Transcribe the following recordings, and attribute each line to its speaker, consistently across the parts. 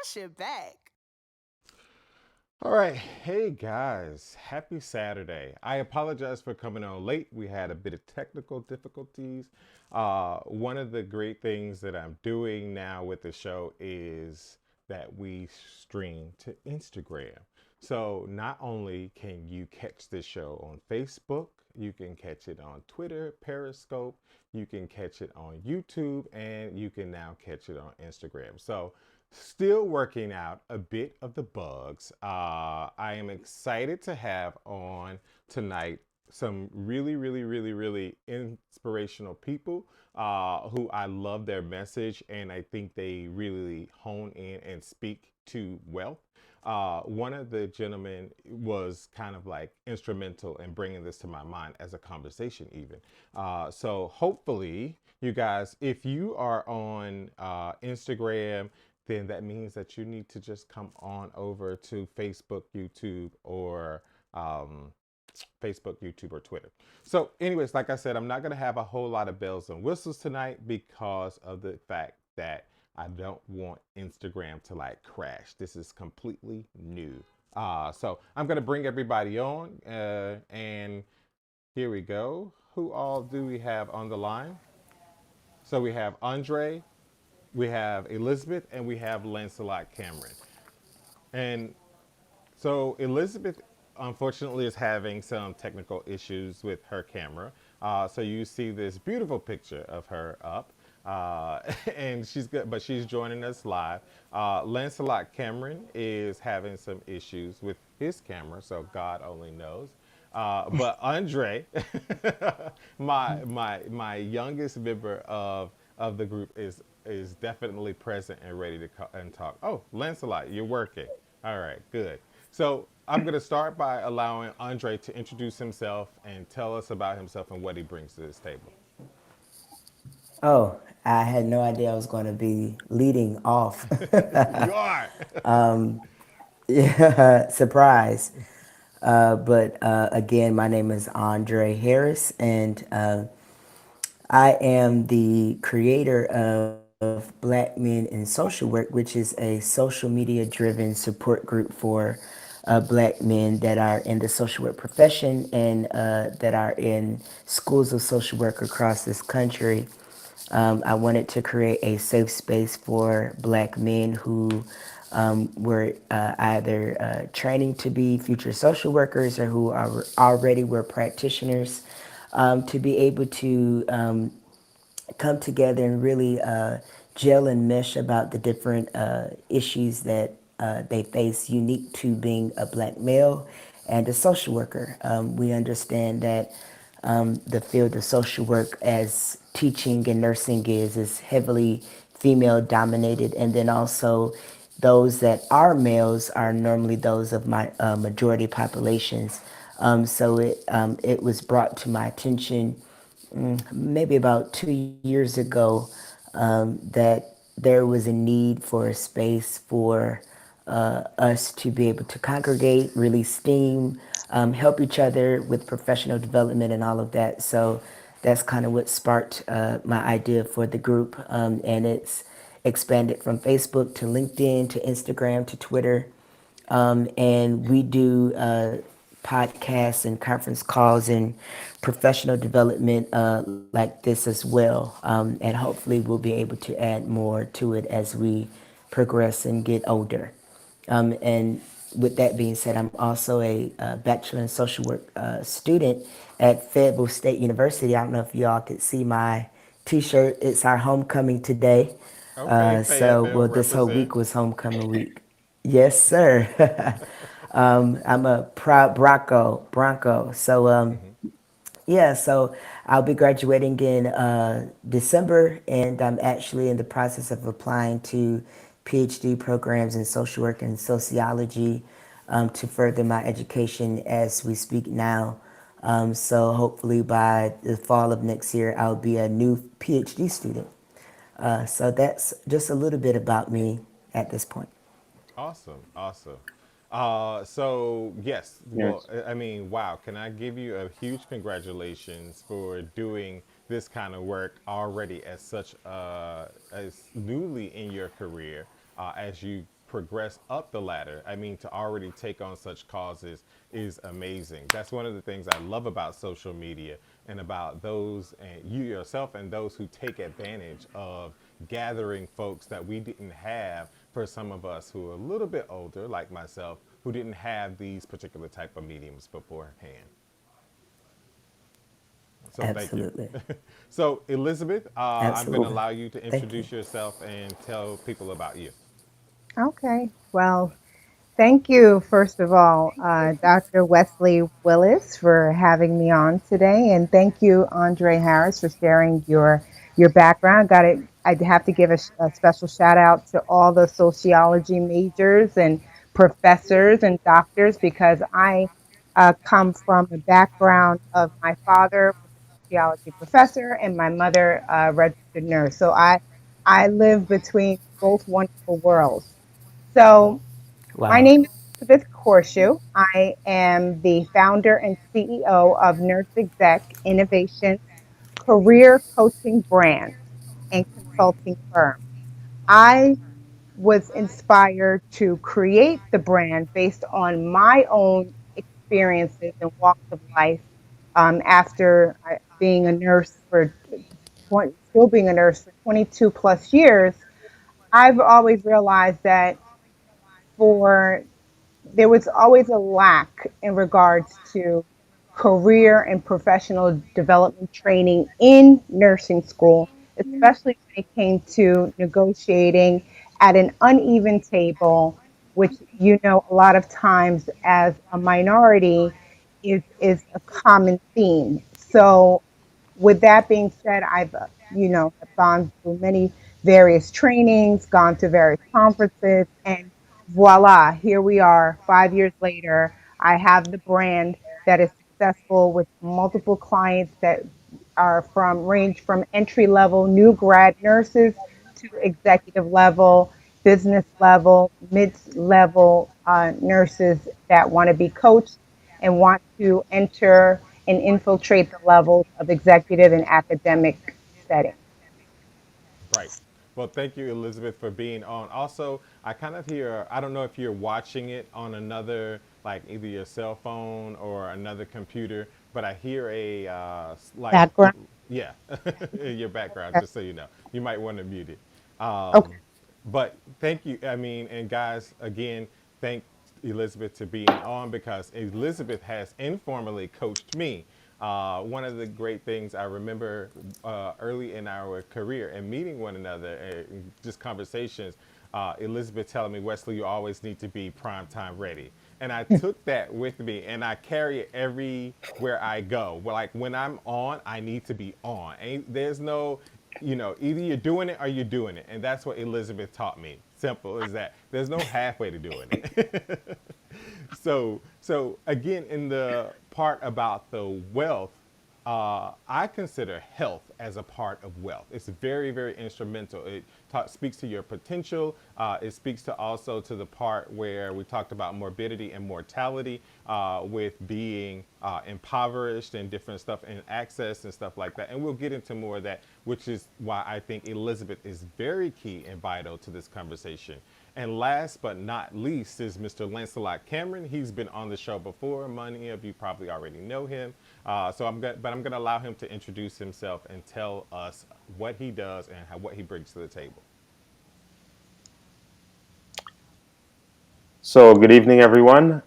Speaker 1: Wash your back.
Speaker 2: All right. Hey guys, happy Saturday. I apologize for coming on late. We had a bit of technical difficulties. One of the great things that I'm doing now with the show is that we stream to Instagram. So not only can you catch this show on Facebook, you can catch it on Twitter, Periscope, you can catch it on YouTube, and you can now catch it on Instagram. So still working out a bit of the bugs. I am excited to have on tonight some really inspirational people who I love their message and I think they really hone in and speak to well. One of the gentlemen was kind of like instrumental in bringing this to my mind as a conversation, even. So, hopefully, you guys, if you are on Instagram, then that means that you need to just come on over to Facebook, YouTube, or um, Facebook, YouTube, or Twitter. So, anyways, like I said, I'm not going to have a whole lot of bells and whistles tonight because of the fact that I don't want Instagram to like crash. This is completely new. So, I'm going to bring everybody on, and here we go. Who all do we have on the line? So, we have Andre, we have Elizabeth, and we have Lancelot Cameron. And so Elizabeth, unfortunately, is having some technical issues with her camera. So you see this beautiful picture of her up, and she's good, but she's joining us live. Lancelot Cameron is having some issues with his camera, so God only knows. But Andre, my youngest member of the group, is definitely present and ready to and talk. Oh, Lancelot, you're working. All right, good. So I'm going to start by allowing Andre to introduce himself and tell us about himself and what he brings to this table.
Speaker 3: Oh, I had no idea I was going to be leading off.
Speaker 2: You are.
Speaker 3: Yeah, surprise. But again, my name is Andre Harris, and I am the creator of Black Men in Social Work, which is a social media driven support group for black men that are in the social work profession and that are in schools of social work across this country. I wanted to create a safe space for black men who were either training to be future social workers or who are already were practitioners to be able to come together and really gel and mesh about the different issues that they face unique to being a black male and a social worker. We understand that the field of social work, as teaching and nursing is heavily female dominated, and then also those that are males are normally those of my majority populations. So it was brought to my attention maybe about 2 years ago that there was a need for a space for us to be able to congregate, release steam, help each other with professional development and all of that. So that's kind of what sparked my idea for the group. And it's expanded from Facebook to LinkedIn to Instagram to Twitter. And we do podcasts and conference calls and professional development like this as well. And hopefully, we'll be able to add more to it as we progress and get older. And with that being said, I'm also a Bachelor in Social Work student at Fayetteville State University. I don't know if y'all could see my t shirt. It's our homecoming today.
Speaker 2: Okay,
Speaker 3: Well,
Speaker 2: Fayetteville
Speaker 3: this whole
Speaker 2: represent.
Speaker 3: week was homecoming week. Yes, sir. I'm a proud Bronco.
Speaker 2: Hmm.
Speaker 3: Yeah, so I'll be graduating in December, and I'm actually in the process of applying to PhD programs in social work and sociology to further my education as we speak now. So hopefully by the fall of next year, I'll be a new PhD student. So that's just a little bit about me at this point.
Speaker 2: Awesome, awesome. So yes, well,
Speaker 4: Yes.
Speaker 2: I mean, wow! Can I give you a huge congratulations for doing this kind of work already as such as newly in your career, as you progress up the ladder, I mean, to already take on such causes is amazing. That's one of the things I love about social media and about those and you yourself and those who take advantage of gathering folks that we didn't have for some of us who are a little bit older, like myself, who didn't have these particular type of mediums beforehand. So thank you.
Speaker 3: Absolutely.
Speaker 2: So Elizabeth, I'm going to
Speaker 3: Absolutely.
Speaker 2: allow you to
Speaker 3: Thank you.
Speaker 2: introduce yourself and tell people about you.
Speaker 1: Okay. Well, thank you, first of all, Dr. Wesley Willis, for having me on today, and thank you, Andre Harris, for sharing your background. Got it. I'd have to give a special shout out to all the sociology majors and professors and doctors because I come from a background of my father was a sociology professor and my mother a registered nurse. So I live between both wonderful worlds. So my
Speaker 3: Wow.
Speaker 1: name is Elizabeth Corshu. I am the founder and CEO of Nurse Exec Innovations career coaching brand and consulting firm. I was inspired to create the brand based on my own experiences and walks of life after being a nurse for still being a nurse for 22 plus years. I've always realized that for there was always a lack in regards to career and professional development training in nursing school, especially when it came to negotiating at an uneven table, which a lot of times as a minority is a common theme. So with that being said, I've have gone through many various trainings, gone to various conferences, and voila, here we are 5 years later. I have the brand that is successful with multiple clients that are from range from entry level new grad nurses to executive level, business level, mid level nurses that want to be coached and want to enter and infiltrate the levels of executive and academic settings.
Speaker 2: Right. Well, thank you, Elizabeth, for being on. Also, I kind of hear, I don't know if you're watching it on another, like either your cell phone or another computer, but I hear a,
Speaker 1: Background.
Speaker 2: yeah, in your background,
Speaker 1: Okay.
Speaker 2: just so you know. You might want to mute it.
Speaker 1: Okay.
Speaker 2: But thank you. I mean, and guys, again, thank Elizabeth to being on because Elizabeth has informally coached me. One of the great things I remember early in our career and meeting one another, just conversations, Elizabeth telling me, Wesley, you always need to be prime time ready. And I took that with me and I carry it everywhere I go. Well, like when I'm on, I need to be on. There's no, either you're doing it or you're doing it. And that's what Elizabeth taught me. Simple as that. There's no halfway to doing it. So again, in the part about the wealth, I consider health as a part of wealth. It's very, very instrumental. It speaks to your potential. It speaks to also to the part where we talked about morbidity and mortality with being impoverished and different stuff and access and stuff like that. And we'll get into more of that, which is why I think Elizabeth is very key and vital to this conversation. And last but not least is Mr. Lancelot Cameron. He's been on the show before. Many of you probably already know him. But I'm gonna allow him to introduce himself and tell us what he does and what he brings to the table.
Speaker 4: So, good evening, everyone.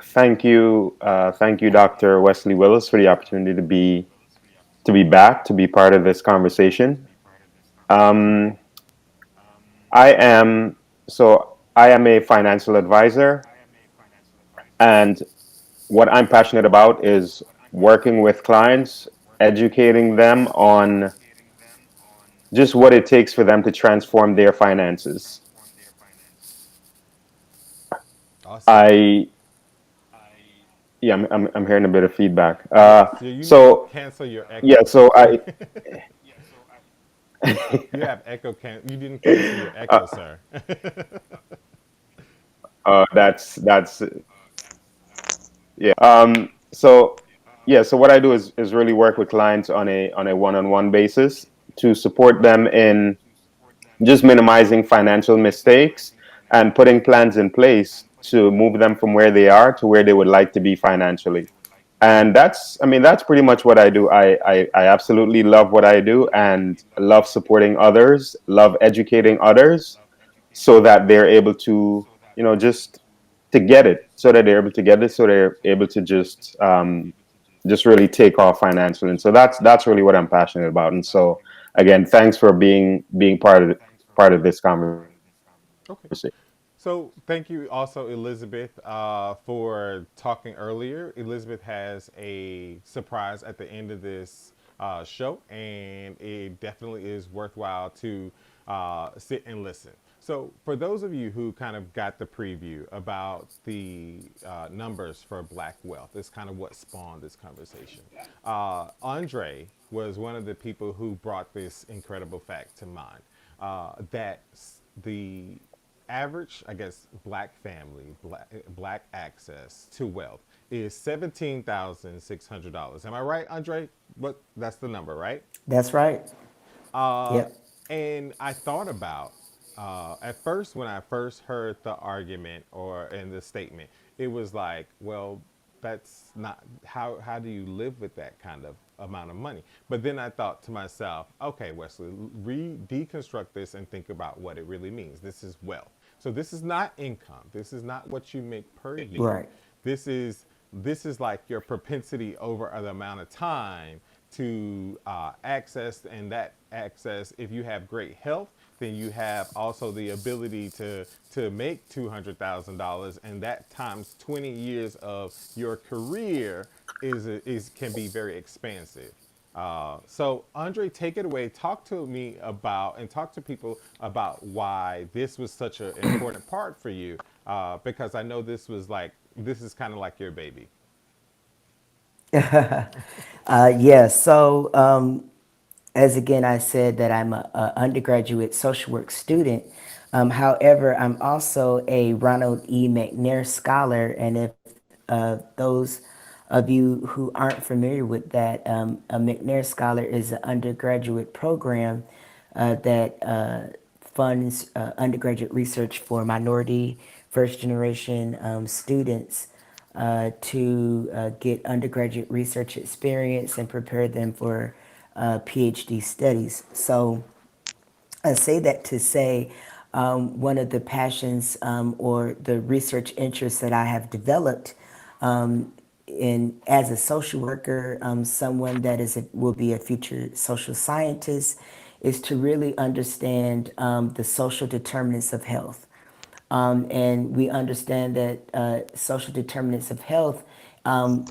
Speaker 4: Thank you, Dr. Wesley Willis, for the opportunity to be back to be part of this conversation. Um, I am a financial advisor, and what I'm passionate about is working with clients, educating them on just what it takes for them to transform their finances.
Speaker 2: Awesome.
Speaker 4: I Yeah, I'm hearing a bit of feedback.
Speaker 2: Yeah. So you need to
Speaker 4: So
Speaker 2: cancel your
Speaker 4: yeah,
Speaker 2: echo.
Speaker 4: so I
Speaker 2: You have echo. You didn't cancel your echo,
Speaker 4: uh,
Speaker 2: sir.
Speaker 4: that's yeah. So what I do is really work with clients on a one-on-one basis to support them in just minimizing financial mistakes and putting plans in place to move them from where they are to where they would like to be financially. And that's, I mean, that's pretty much what I do. I absolutely love what I do and love supporting others, love educating others so that they're able to, just to get it, so that they're able to get it, so they're able to just really take off financially. And so that's really what I'm passionate about. And so again, thanks for being part of this conversation.
Speaker 2: Okay. So thank you also, Elizabeth, for talking earlier. Elizabeth has a surprise at the end of this show, and it definitely is worthwhile to sit and listen. So for those of you who kind of got the preview about the numbers for Black wealth, it's kind of what spawned this conversation. Andre was one of the people who brought this incredible fact to mind, that the average, I guess, black family, black access to wealth is $17,600. Am I right, Andre? What that's the number, right?
Speaker 3: That's right.
Speaker 2: Uh,
Speaker 3: Yep.
Speaker 2: and I thought about at first when I first heard the argument or in the statement, it was like, well, that's not how do you live with that kind of amount of money? But then I thought to myself, okay, Wesley, deconstruct this and think about what it really means. This is wealth. So this is not income. This is not what you make per year.
Speaker 3: Right.
Speaker 2: This is this is like your propensity over the amount of time to access, and that access, if you have great health, then you have also the ability to make $200,000, and that times 20 years of your career is can be very expansive. So Andre, take it away. Talk to me about and talk to people about why this was such an important part for you, because I know this is kind of like your baby.
Speaker 3: Yeah. So, as again, I said that I'm a undergraduate social work student. However, I'm also a Ronald E. McNair Scholar, and if those of you who aren't familiar with that, a McNair Scholar is an undergraduate program that funds undergraduate research for minority, first generation students to get undergraduate research experience and prepare them for PhD studies. So I say that to say one of the passions or the research interests that I have developed in as a social worker, someone that will be a future social scientist, is to really understand the social determinants of health. And we understand that social determinants of health,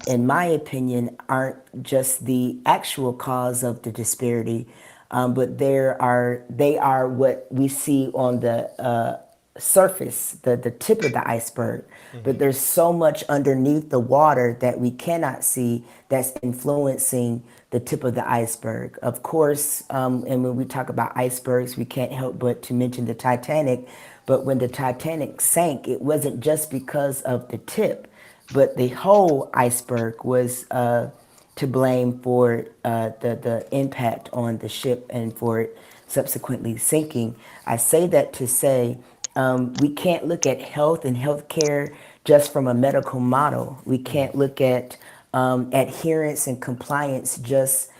Speaker 3: in my opinion, aren't just the actual cause of the disparity, but they are what we see on the surface, the tip of the iceberg. But there's so much underneath the water that we cannot see that's influencing the tip of the iceberg. Of course, and when we talk about icebergs, we can't help but to mention the Titanic. But when the Titanic sank, it wasn't just because of the tip, but the whole iceberg was to blame for the impact on the ship and for it subsequently sinking. I say that to say we can't look at health and healthcare just from a medical model. We can't look at adherence and compliance just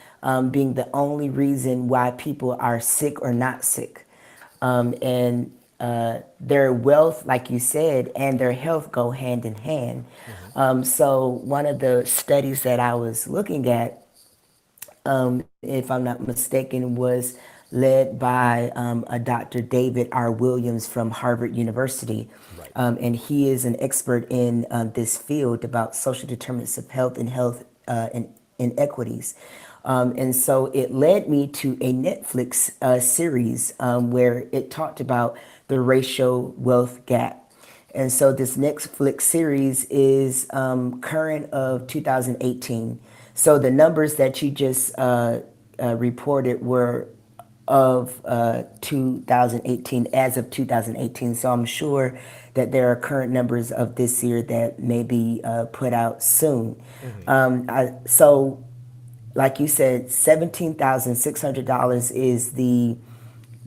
Speaker 3: being the only reason why people are sick or not sick. And their wealth, like you said, and their health go hand in hand. So one of the studies that I was looking at, if I'm not mistaken, was led by a Dr. David R. Williams from Harvard University.
Speaker 2: Right.
Speaker 3: And he is an expert in this field about social determinants of health and health inequities. And so it led me to a Netflix series where it talked about the racial wealth gap. And so this Netflix series is current of 2018. So the numbers that you just reported were of 2018, as of 2018. So I'm sure that there are current numbers of this year that may be put out soon. So like you said, $17,600 is the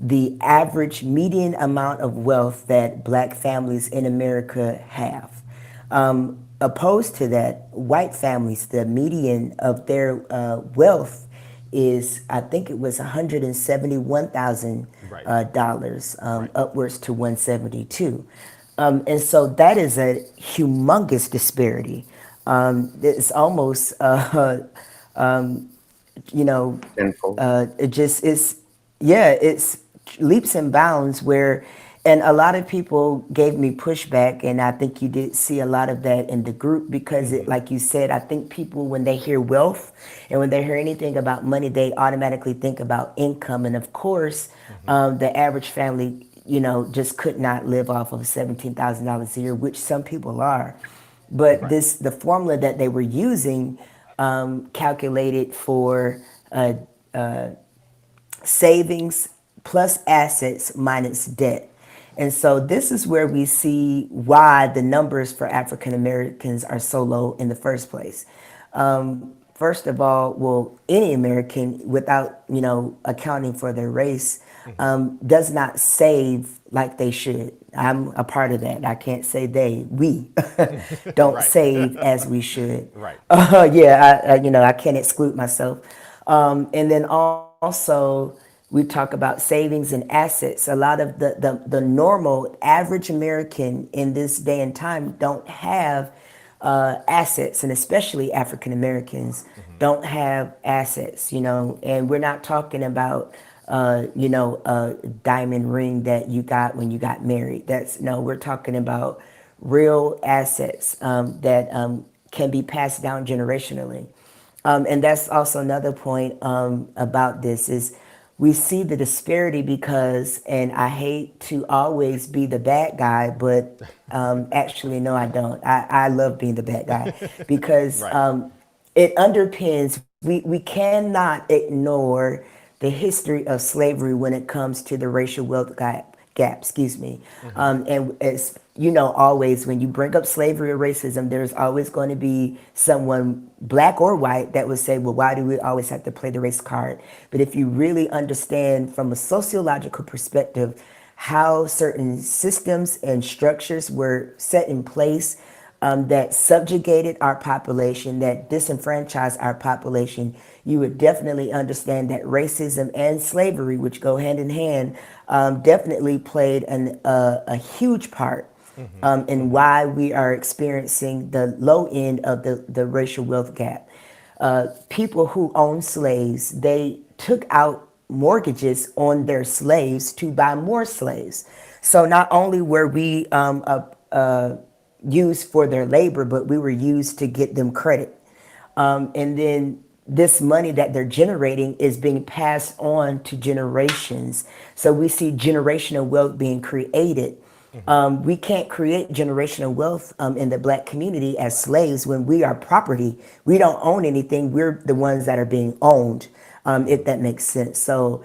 Speaker 3: the average median amount of wealth that black families in America have. Opposed to that, white families, the median of their wealth is, I think it was
Speaker 2: Right.
Speaker 3: $171,000,
Speaker 2: Right.
Speaker 3: upwards to 172. And so that is a humongous disparity. It's almost, you know,
Speaker 4: Tenfold.
Speaker 3: it just is, yeah, it's leaps and bounds where, and a lot of people gave me pushback, and I think you did see a lot of that in the group because it, like you said, I think people, when they hear wealth and when they hear anything about money, they automatically think about income. And of course, the average family, just could not live off of $17,000 a year, which some people are. But
Speaker 2: Right.
Speaker 3: the formula that they were using calculated for uh, savings plus assets minus debt. And so this is where we see why the numbers for African Americans are so low in the first place. First of all, well, any American, without accounting for their race, does not save like they should. I'm a part of that. I can't say they. We don't
Speaker 2: Right.
Speaker 3: save as we should.
Speaker 2: Right.
Speaker 3: Yeah, I can't exclude myself. And then also, we talk about savings and assets. A lot of the normal average American in this day and time don't have assets, and especially African Americans don't have assets, and we're not talking about a diamond ring that you got when you got married. That's no, we're talking about real assets that can be passed down generationally. And that's also another point about this is we see the disparity because, and I hate to always be the bad guy, but actually, no, I don't. I love being the bad guy because
Speaker 2: Right.
Speaker 3: it underpins, we cannot ignore the history of slavery when it comes to the racial wealth gap, excuse me. And as always, when you bring up slavery or racism, there's always going to be someone, black or white, that would say, well, why do we always have to play the race card? But if you really understand from a sociological perspective how certain systems and structures were set in place that subjugated our population, that disenfranchised our population, you would definitely understand that racism and slavery, which go hand in hand, definitely played a huge part in why we are experiencing the low end of the racial wealth gap. People who owned slaves, they took out mortgages on their slaves to buy more slaves. So not only were we used for their labor, but we were used to get them credit. And then this money that they're generating is being passed on to generations. So we see generational wealth being created. We can't create generational wealth in the black community as slaves when we are property. We don't own anything. We're the ones that are being owned, if that makes sense. So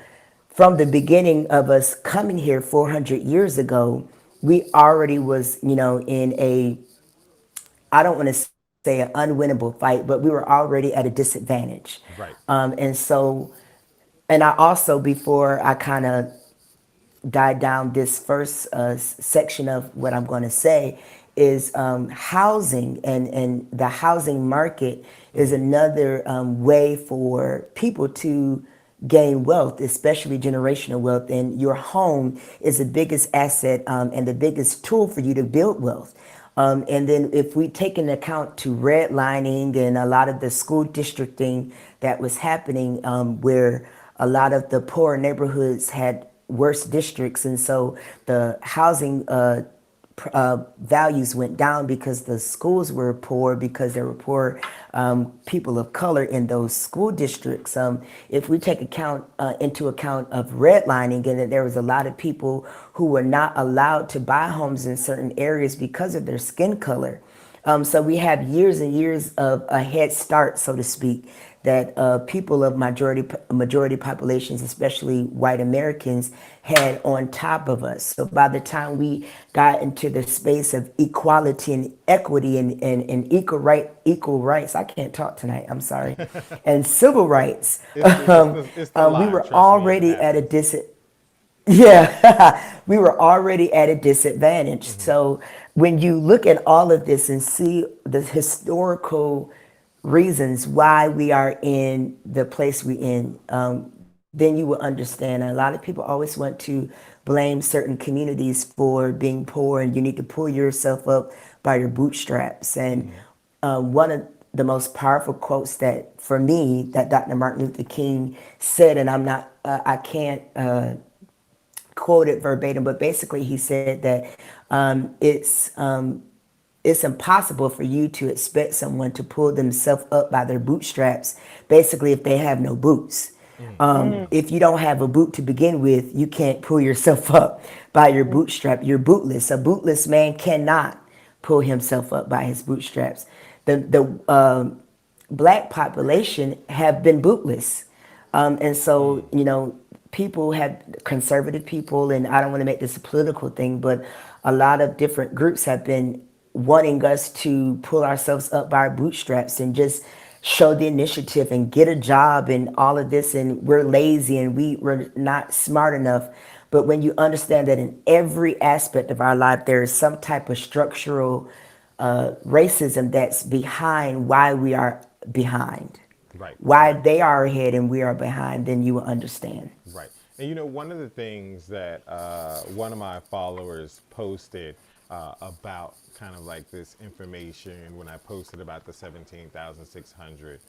Speaker 3: from the beginning of us coming here 400 years ago, we already was, in a, I don't want to say an unwinnable fight, but we were already at a disadvantage.
Speaker 2: Right.
Speaker 3: And so, and I also, before I kind of dive down this first section of what I'm going to say, is housing, and the housing market is another way for people to gain wealth, especially generational wealth. And your home is the biggest asset and the biggest tool for you to build wealth. And then if we take into account to redlining and a lot of the school districting that was happening, where a lot of the poor neighborhoods had worse districts, and so the housing values went down because the schools were poor, because there were poor people of color in those school districts. If we take into account of redlining, and that there was a lot of people who were not allowed to buy homes in certain areas because of their skin color. So we have years and years of a head start, so to speak, that people of majority populations, especially white Americans, had on top of us. So by the time we got into the space of equality and equity and equal rights, I can't talk tonight, I'm sorry, and civil rights,
Speaker 2: It's the
Speaker 3: we
Speaker 2: lie.
Speaker 3: were
Speaker 2: Trust me, it
Speaker 3: already at a
Speaker 2: happens.
Speaker 3: Yeah, we were already at a disadvantage.
Speaker 2: Hmm.
Speaker 3: So when you look at all of this and see the historical reasons why we are in the place we in, then you will understand. And a lot of people always want to blame certain communities for being poor, and you need to pull yourself up by your bootstraps. And
Speaker 2: Hmm.
Speaker 3: one of the most powerful quotes that, for me, that Dr. Martin Luther King said, and I can't quote it verbatim, but basically he said that it's impossible for you to expect someone to pull themselves up by their bootstraps, basically, if they have no boots.
Speaker 2: Hmm.
Speaker 1: Mm,
Speaker 3: If you don't have a boot to begin with, you can't pull yourself up by your
Speaker 1: mm,
Speaker 3: bootstrap. You're bootless. A bootless man cannot pull himself up by his bootstraps. The black population have been bootless. And so,
Speaker 2: Mm.
Speaker 3: people have conservative people, and I don't want to make this a political thing, but a lot of different groups have been wanting us to pull ourselves up by our bootstraps and just show the initiative and get a job and all of this. And we're lazy and we're not smart enough. But when you understand that in every aspect of our life, there is some type of structural racism that's behind why we are behind,
Speaker 2: Right,
Speaker 3: why
Speaker 2: right.
Speaker 3: they are ahead and we are behind, then you will understand.
Speaker 2: Right. And one of the things that one of my followers posted about kind of like this information when I posted about the 17,600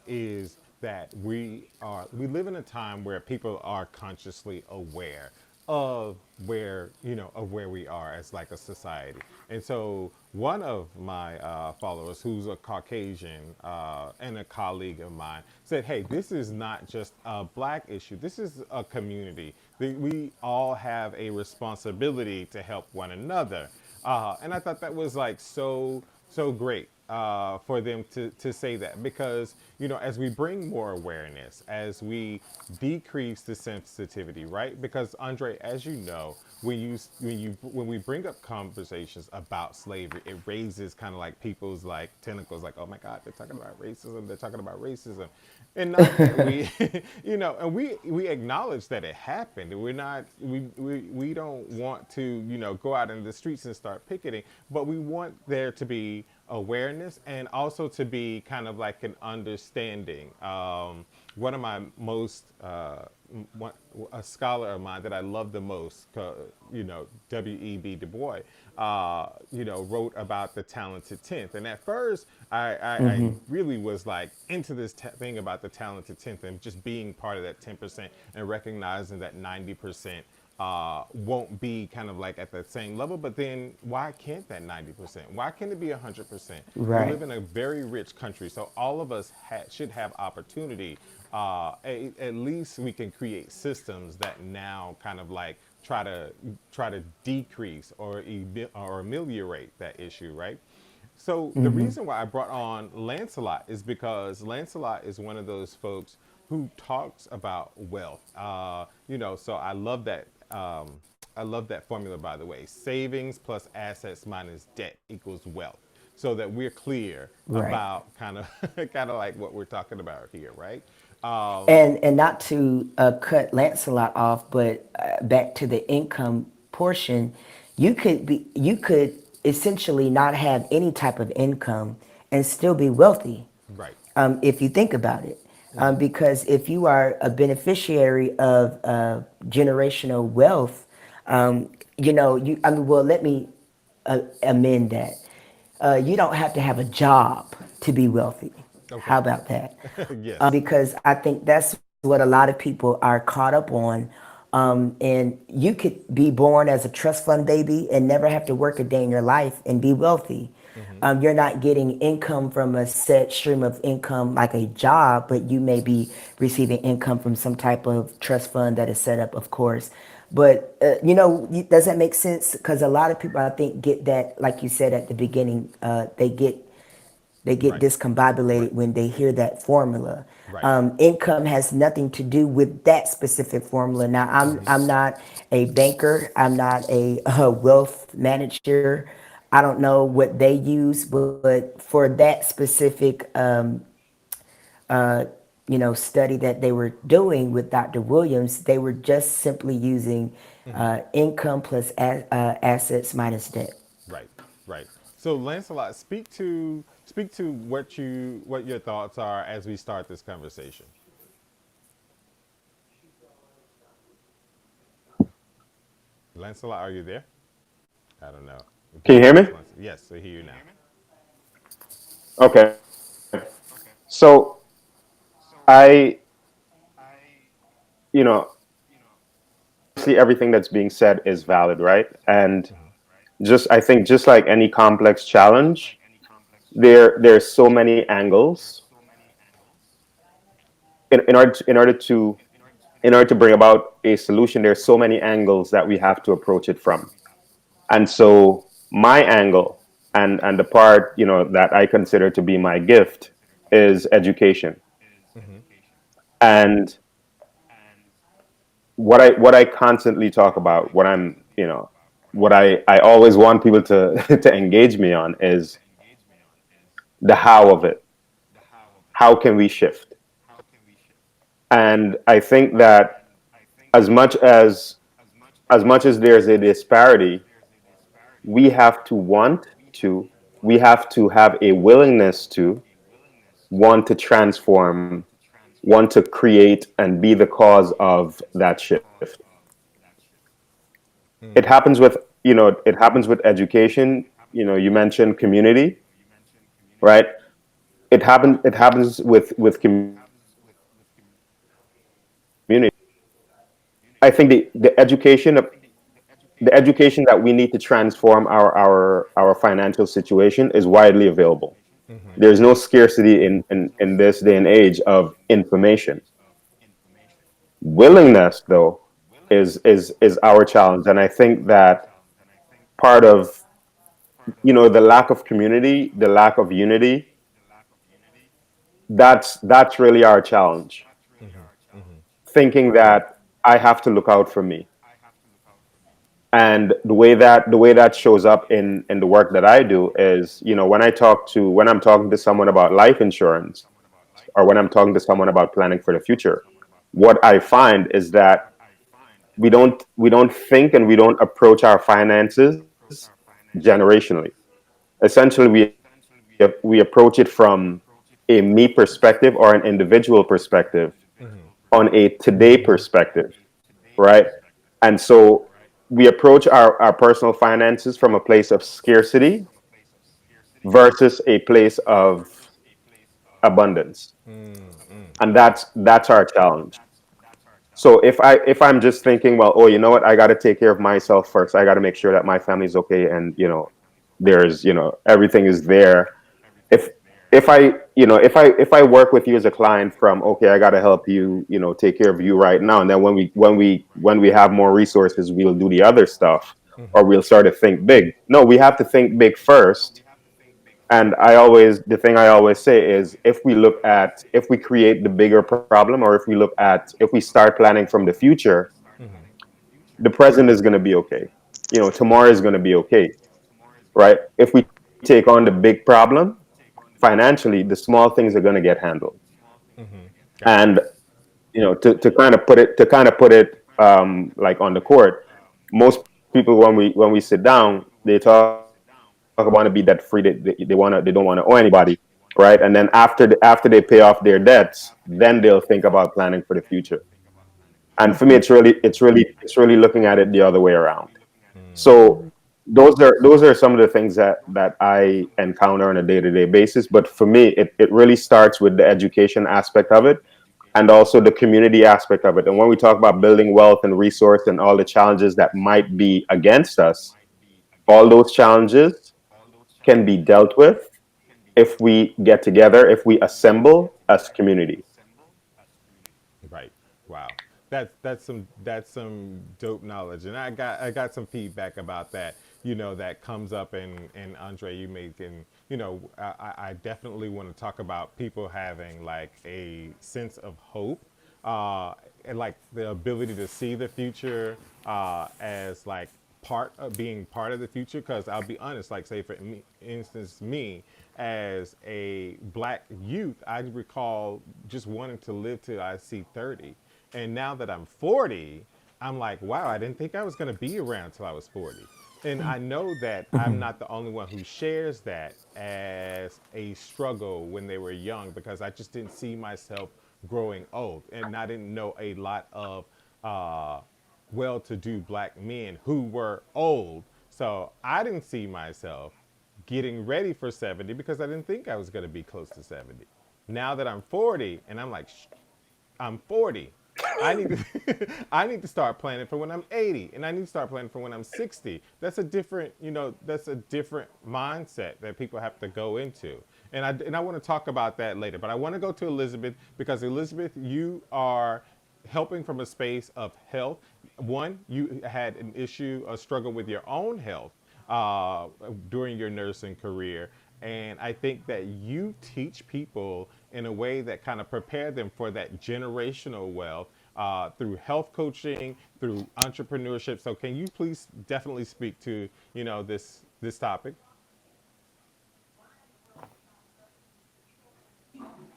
Speaker 2: is that we live in a time where people are consciously aware of where we are as like a society. And so one of my followers, who's a Caucasian and a colleague of mine, said, hey, this is not just a black issue, this is a community. We all have a responsibility to help one another. And I thought that was like so great for them to say that, because as we bring more awareness, as we decrease the sensitivity, right? Because Andre, as you know, when we bring up conversations about slavery, it raises kind of like people's like tentacles, like, oh my God, they're talking about racism, they're talking about racism. And not that we and we acknowledge that it happened. We're not we don't want to go out in the streets and start picketing, but we want there to be awareness and also to be kind of like an understanding. One of my most a scholar of mine that I love the most, W.E.B. Du Bois, wrote about the talented tenth. And at first, I really was like into this thing about the talented tenth and just being part of that 10% and recognizing that 90% won't be kind of like at the same level. But then why can't that 90%? Why can't it be 100%? We
Speaker 3: Right.
Speaker 2: live in a very rich country, so all of us should have opportunity. At least we can create systems that now kind of like try to decrease or ameliorate that issue, right? So the reason why I brought on Lancelot is because Lancelot is one of those folks who talks about wealth. So I love that formula, by the way. Savings plus assets minus debt equals wealth. So that we're clear
Speaker 3: Right.
Speaker 2: about kind of kind of like what we're talking about here, right? Um,
Speaker 3: And not to cut Lancelot off, but back to the income portion, you could essentially not have any type of income and still be wealthy,
Speaker 2: right.
Speaker 3: if you think about it.
Speaker 2: Hmm.
Speaker 3: Because if you are a beneficiary of generational wealth, I mean, well, let me amend that. You don't have to have a job to be wealthy. How
Speaker 2: Okay.
Speaker 3: about that?
Speaker 2: Yes.
Speaker 3: Because I think that's what a lot of people are caught up on. And you could be born as a trust fund baby and never have to work a day in your life and be wealthy.
Speaker 2: Hmm.
Speaker 3: You're not getting income from a set stream of income like a job, but you may be receiving income from some type of trust fund that is set up, of course. But does that make sense? Because a lot of people, I think, get that, like you said at the beginning, they get
Speaker 2: Right.
Speaker 3: discombobulated
Speaker 2: Right.
Speaker 3: when they hear that formula.
Speaker 2: Right.
Speaker 3: Income has nothing to do with that specific formula. Now,
Speaker 2: Hmm.
Speaker 3: I'm not a banker. I'm not a wealth manager. I don't know what they use, but for that specific study that they were doing with Dr. Williams, they were just simply using income plus assets minus debt.
Speaker 2: Right, right. So Lancelot, speak to what your thoughts are as we start this conversation. Lancelot, are you there? I don't know if
Speaker 4: Can
Speaker 2: you
Speaker 4: you hear me?
Speaker 2: lost Lancelot. Yes, I hear you now.
Speaker 4: Okay. So I, you know, see everything that's being said is valid, right? And just I think just like any complex challenge, there's so many angles in order to bring about a solution. There's so many angles that we have to approach it from. And so my angle and the part that I consider to be my gift is education. And what I constantly talk about, what I always want people to to engage me on is the how of it. How can we shift? And I think that as much as as much as there's a disparity, we have to want to, we have to have a willingness to want to transform, want to create and be the cause of that shift. It happens with education. You mentioned community, right? It happens with community. I think the education that we need to transform our financial situation is widely available. There's no scarcity in this day and age of information. Willingness, though, is our challenge. And I think that part of the lack of community, the lack of unity, that's really our challenge. Thinking that I have to look out for me. And the way that shows up in the work that I do is, when I'm talking to someone about life insurance, or when I'm talking to someone about planning for the future, what I find is that we don't think and we don't approach our finances generationally. Essentially, we approach it from a me perspective or an individual perspective on a today perspective, right? And so we approach our personal finances from a place of scarcity versus a place of abundance. And that's our challenge. So if I'm just thinking, well, oh, you know what, I got to take care of myself first. I got to make sure that my family's okay, and there's everything is there. If I work with you as a client from, okay, I got to help you, take care of you right now, and then when we have more resources, we'll do the other stuff, or we'll start to think big. No, we have to think big first. And the thing I always say is, if we create the bigger problem, or if we start planning from the future, the present is going to be okay. Tomorrow is going to be okay, right? If we take on the big problem financially, the small things are going to get handled.
Speaker 2: Gotcha.
Speaker 4: And to kind of put it like on the court, most people, when we sit down, they talk about want to be debt free. They don't want to owe anybody, right? And then after they pay off their debts, then they'll think about planning for the future. And for me, it's really looking at it the other way around. So those are some of the things that I encounter on a day-to-day basis. But for me, it really starts with the education aspect of it, and also the community aspect of it. And when we talk about building wealth and resource and all the challenges that might be against us, all those challenges can be dealt with if we get together, if we assemble as community.
Speaker 2: Right. Wow. That's some dope knowledge, and I got some feedback about that. That comes up, and Andre, you making. I definitely want to talk about people having like a sense of hope, and like the ability to see the future as like part of being part of the future. Because I'll be honest, like say for me, instance, me as a black youth, I recall just wanting to live till I see 30, and now that I'm 40, I'm like, wow, I didn't think I was going to be around till I was 40. And I know that I'm not the only one who shares that as a struggle when they were young, because I just didn't see myself growing old. And I didn't know a lot of uh, well to do black men who were old. So I didn't see myself getting ready for 70 because I didn't think I was going to be close to 70. Now that I'm 40 and I'm like, I'm 40. I need to I need to start planning for when I'm 80, and I need to start planning for when I'm 60. That's a different, that's a different mindset that people have to go into. And I want to talk about that later, but I want to go to Elizabeth because Elizabeth, you are helping from a space of health. One, you had an issue, a struggle with your own health during your nursing career. And I think that you teach people in a way that kind of prepare them for that generational wealth through health coaching, through entrepreneurship. So can you please definitely speak to, this topic?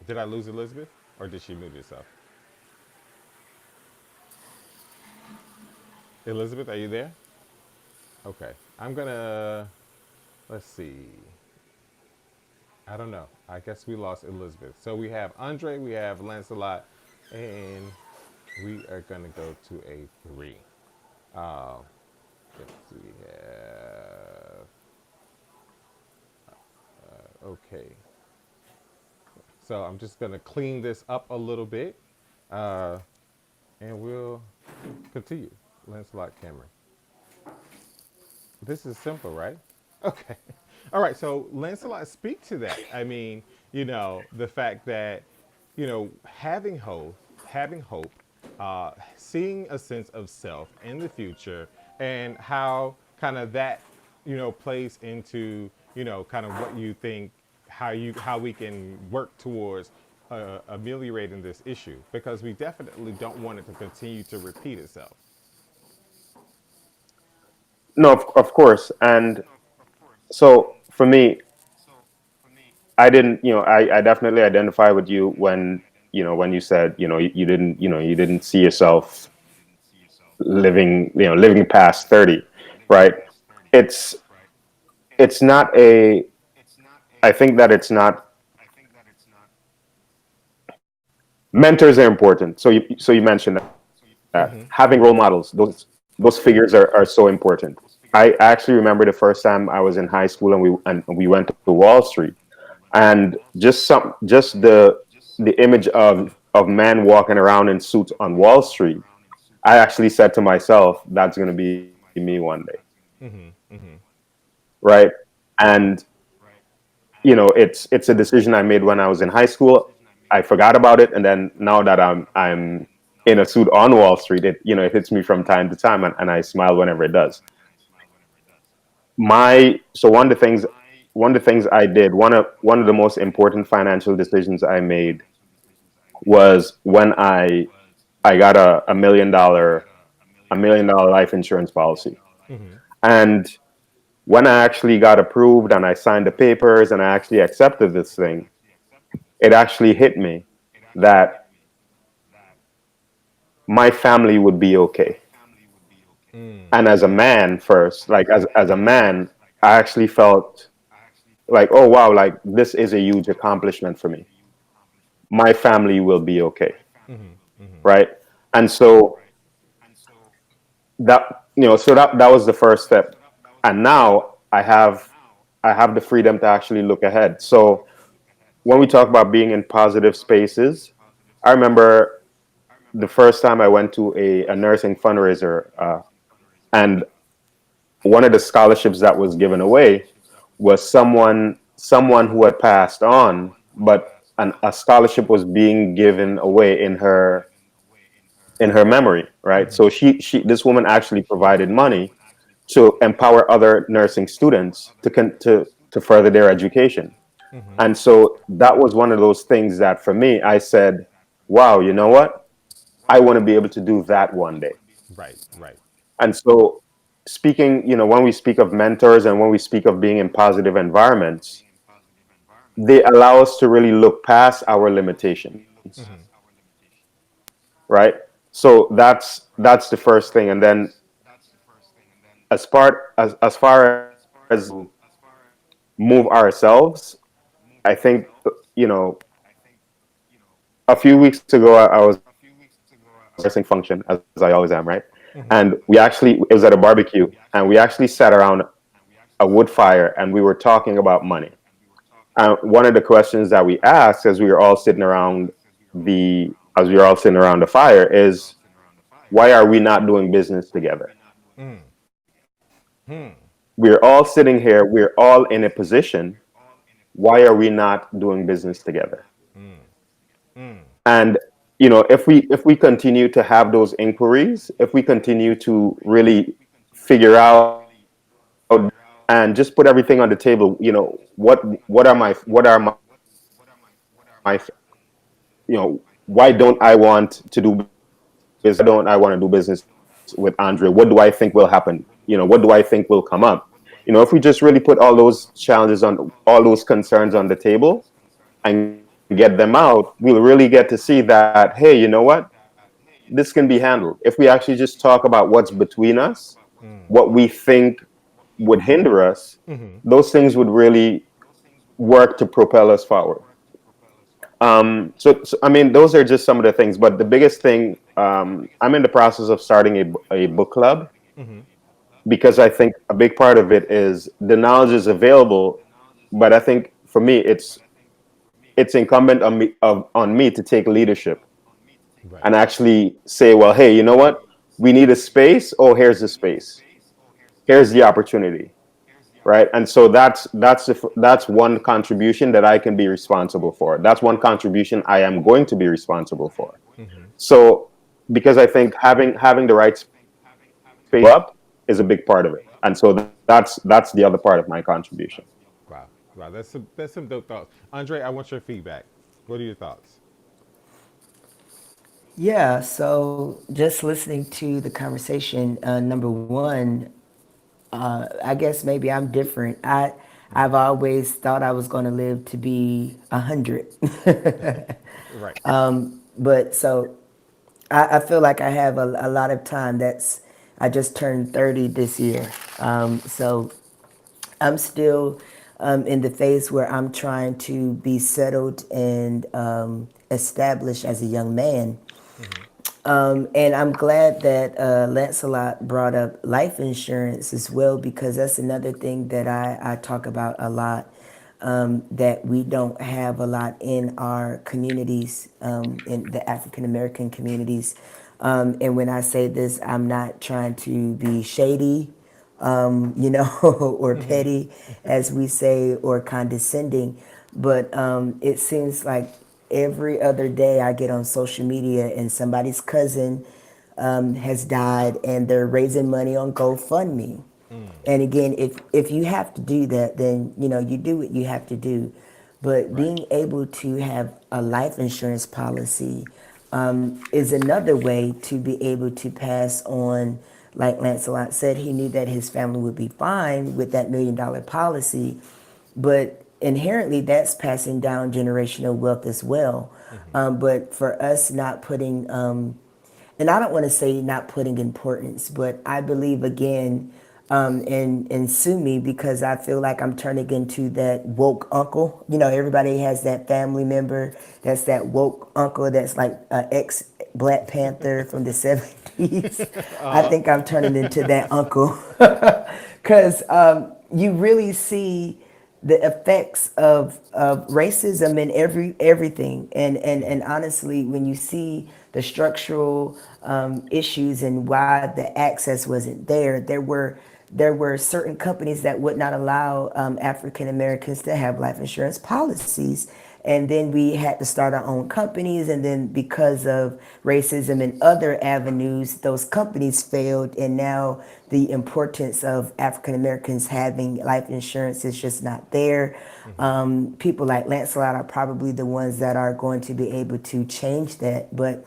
Speaker 2: Did I lose Elizabeth or did she mute herself? Elizabeth, are you there? Okay. I'm gonna, let's see. I don't know. I guess we lost Elizabeth. So we have Andre, we have Lancelot, and we are going to go to a three. Uh, let's see. We have. Okay. So I'm just going to clean this up a little bit, uh, and we'll continue. Lancelot Cameron. This is simple, right? Okay. All right. So Lancelot, speak to that. I mean, the fact that, having hope, seeing a sense of self in the future, and how kind of that, plays into, kind of what you think, how we can work towards ameliorating this issue, because we definitely don't want it to continue to repeat itself.
Speaker 4: No, of course. And so for me, I didn't, I definitely identify with you when, when you said, you didn't see yourself living past 30, right? It's, it's not a, I think that it's not, mentors are important. So you mentioned that having role models, those figures are so important. I actually remember the first time I was in high school and we went to Wall Street, and just the image of men walking around in suits on Wall Street. I actually said to myself, that's going to be me one day, right? And it's a decision I made when I was in high school. I forgot about it, and then now that I'm in a suit on Wall Street, it hits me from time to time, and I smile whenever it does. My so one of the things I did, one of the most important financial decisions I made was when I got a $1 million life insurance policy. And when I actually got approved and I signed the papers and I actually accepted this thing, it actually hit me that my family would be okay. And as a man first, like as a man, I actually felt like, oh wow, like this is a huge accomplishment for me. My family will be okay, right? And so that was the first step. And now I have the freedom to actually look ahead. So when we talk about being in positive spaces, I remember the first time I went to a nursing fundraiser, and one of the scholarships that was given away was someone who had passed on, but a scholarship was being given away in her memory, right? So she this woman actually provided money to empower other nursing students to further their education. And so that was one of those things that for me, I said, wow, you know what? I want to be able to do that one day.
Speaker 2: Right, right.
Speaker 4: And so speaking, when we speak of mentors and when we speak of being in positive environments, they allow us to really look past our limitations, right? So that's the first thing. And then as far as move ourselves, I think, you know, a few weeks ago I was nursing function, as I always am, right? And we actually, it was at a barbecue, and we actually sat around a wood fire and we were talking about money. One of the questions that we asked as we were all sitting around the fire is, why are we not doing business together? We're all sitting here, we're all in a position. Why are we not doing business together? And if we continue to have those inquiries, if we continue to really figure out and just put everything on the table, what are my why don't I want to do business? Why don't I want to do business with Andre? What do I think will happen? What do I think will come up? If we just really put all those concerns on the table and get them out, we'll really get to see that, hey, you know what? This can be handled. If we actually just talk about what's between us, what we think would hinder us, those things would really work to propel us forward. So I mean, those are just some of the things. But the biggest thing, I'm in the process of starting a book club, because I think a big part of it is the knowledge is available, but I think for me, it's incumbent on me to take leadership
Speaker 2: Right.
Speaker 4: and actually say, well, hey, you know what? We need a space. Oh, here's the space. Here's the opportunity, right? And so that's one contribution that I can be responsible for. That's one contribution I am going to be responsible for. So because I think having the right space up is a big part of it, and so that's the other part of my contribution.
Speaker 2: Wow. Wow. That's some dope thoughts. Andre, I want your feedback. What are your thoughts?
Speaker 3: Yeah, so just listening to the conversation, number one, I guess maybe I'm different. I've always thought I was going to live to be 100.
Speaker 2: Right.
Speaker 3: But so I feel like I have a lot of time. I just turned 30 this year. So I'm still in the phase where I'm trying to be settled and established as a young man. And I'm glad that Lancelot brought up life insurance as well, because that's another thing that I talk about a lot, that we don't have a lot in our communities, in the African American communities. And when I say this, I'm not trying to be shady, or petty, as we say, or condescending. But it seems like every other day I get on social media and somebody's cousin has died and they're raising money on GoFundMe. And again, if you have to do that, then you do what you have to do. But
Speaker 2: Right.
Speaker 3: being able to have a life insurance policy is another way to be able to pass on. Like Lancelot said, he knew that his family would be fine with that $1 million policy, but inherently that's passing down generational wealth as well. But for us not putting, and I don't want to say not putting importance, but I believe again, and sue me because I feel like I'm turning into that woke uncle. Everybody has that family member that's that woke uncle that's like an ex Black Panther from the 70s. I think I'm turning into that uncle because you really see the effects of racism in everything, and honestly, when you see the structural issues and why the access wasn't there, there were certain companies that would not allow African Americans to have life insurance policies. And then we had to start our own companies. And then because of racism and other avenues, those companies failed. And now the importance of African Americans having life insurance is just not there. People like Lancelot are probably the ones that are going to be able to change that. But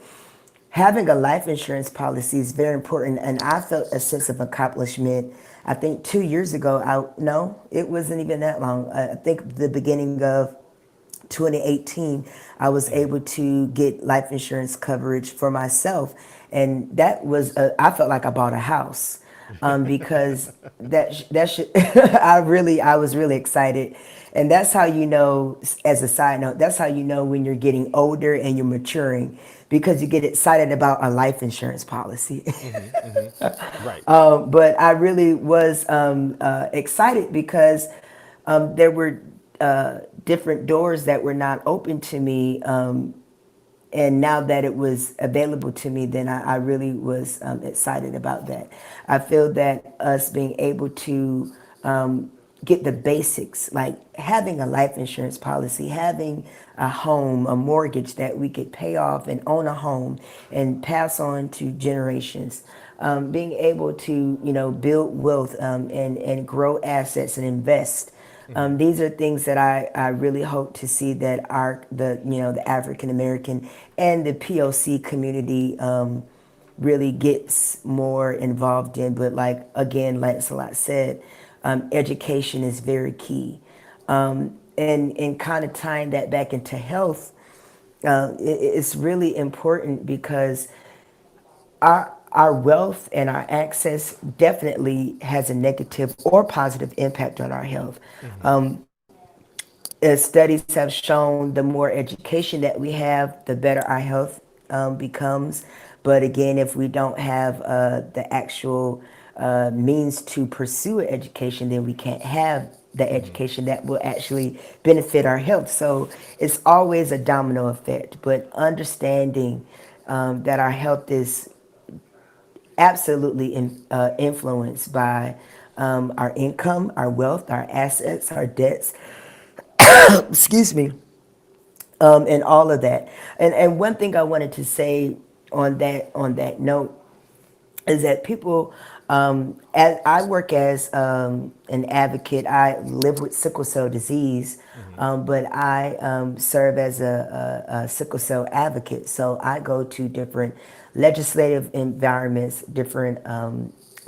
Speaker 3: having a life insurance policy is very important, and I felt a sense of accomplishment. I think 2 years ago, I no, it wasn't even that long. I think the beginning of 2018, I was able to get life insurance coverage for myself, and that was I felt like I bought a house, because that should I was really excited, and that's how you know. As a side note, that's how you know when you're getting older and you're maturing, because you get excited about a life insurance policy.
Speaker 2: Right.
Speaker 3: But I really was excited because there were different doors that were not open to me. And now that it was available to me, then I really was excited about that. I feel that us being able to get the basics, like having a life insurance policy, having a home, a mortgage that we could pay off and own a home and pass on to generations. Being able to, build wealth, and grow assets and invest. These are things that I really hope to see that the African American and the POC community really gets more involved in. But like again, Lancelot said, education is very key. And kind of tying that back into health, it's really important because our wealth and our access definitely has a negative or positive impact on our health. As studies have shown, the more education that we have, the better our health becomes. But again, if we don't have the actual means to pursue education, then we can't have the education that will actually benefit our health. So it's always a domino effect. But understanding that our health is absolutely influenced by our income, our wealth, our assets, our debts, excuse me, and all of that. And one thing I wanted to say on that note is that people, as I work as an advocate, I live with sickle cell disease, but I serve as a sickle cell advocate. So I go to different legislative environments, different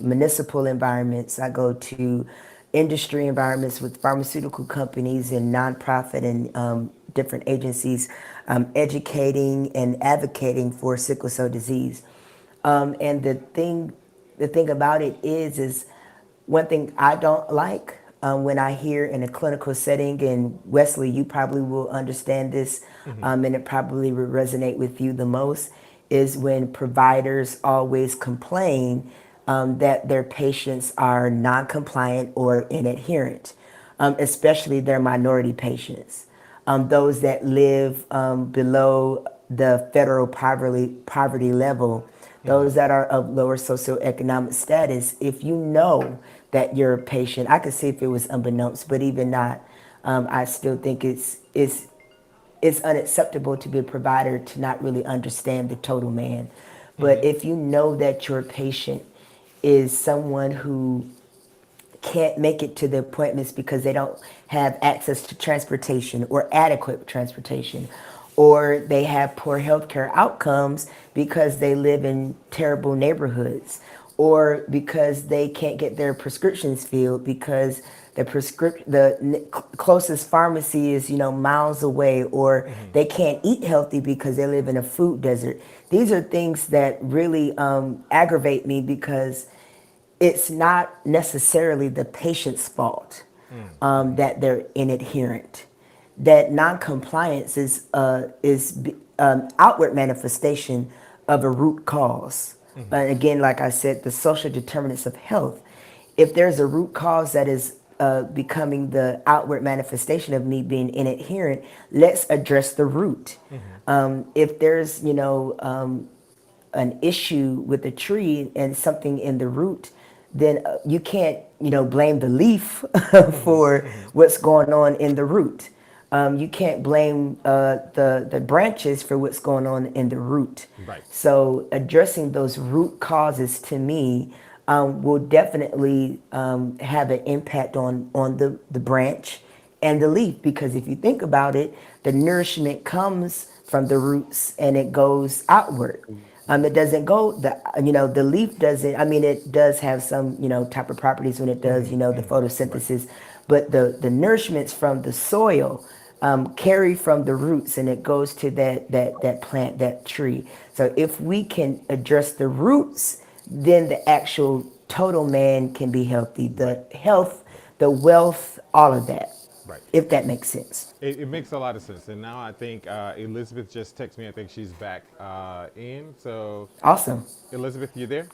Speaker 3: municipal environments. I go to industry environments with pharmaceutical companies and nonprofit and different agencies, educating and advocating for sickle cell disease. And the thing about it is one thing I don't like when I hear in a clinical setting, and Wesley, you probably will understand this, and it probably will resonate with you the most, is when providers always complain that their patients are non-compliant or inadherent, especially their minority patients, those that live below the federal poverty level, those that are of lower socioeconomic status. If you know that you're a patient, I could see if it was unbeknownst, but even not, I still think it's unacceptable to be a provider to not really understand the total man. But if you know that your patient is someone who can't make it to the appointments because they don't have access to transportation or adequate transportation, or they have poor healthcare outcomes because they live in terrible neighborhoods, or because they can't get their prescriptions filled because the closest pharmacy is miles away, or they can't eat healthy because they live in a food desert. These are things that really aggravate me, because it's not necessarily the patient's fault that they're inadherent. That non-compliance is outward manifestation of a root cause. And again, like I said, the social determinants of health. If there's a root cause that is becoming the outward manifestation of me being inadherent, let's address the root. If there's an issue with a tree and something in the root, then you can't blame the leaf for what's going on in the root. You can't blame the branches for what's going on in the root.
Speaker 2: Right.
Speaker 3: So addressing those root causes, to me, will definitely have an impact on the branch and the leaf, because if you think about it, the nourishment comes from the roots and it goes outward. It doesn't go the the leaf doesn't. I mean, it does have some type of properties when it does the
Speaker 2: Right.
Speaker 3: photosynthesis, but the nourishments from the soil carry from the roots and it goes to that plant, that tree. So if we can address the roots, then the actual total man can be healthy.
Speaker 2: Right.
Speaker 3: The health, the wealth, all of that,
Speaker 2: Right.
Speaker 3: if that makes sense.
Speaker 2: It makes a lot of sense. And now I think Elizabeth just texted me. I think she's back in. So,
Speaker 3: Awesome.
Speaker 2: Elizabeth, you there?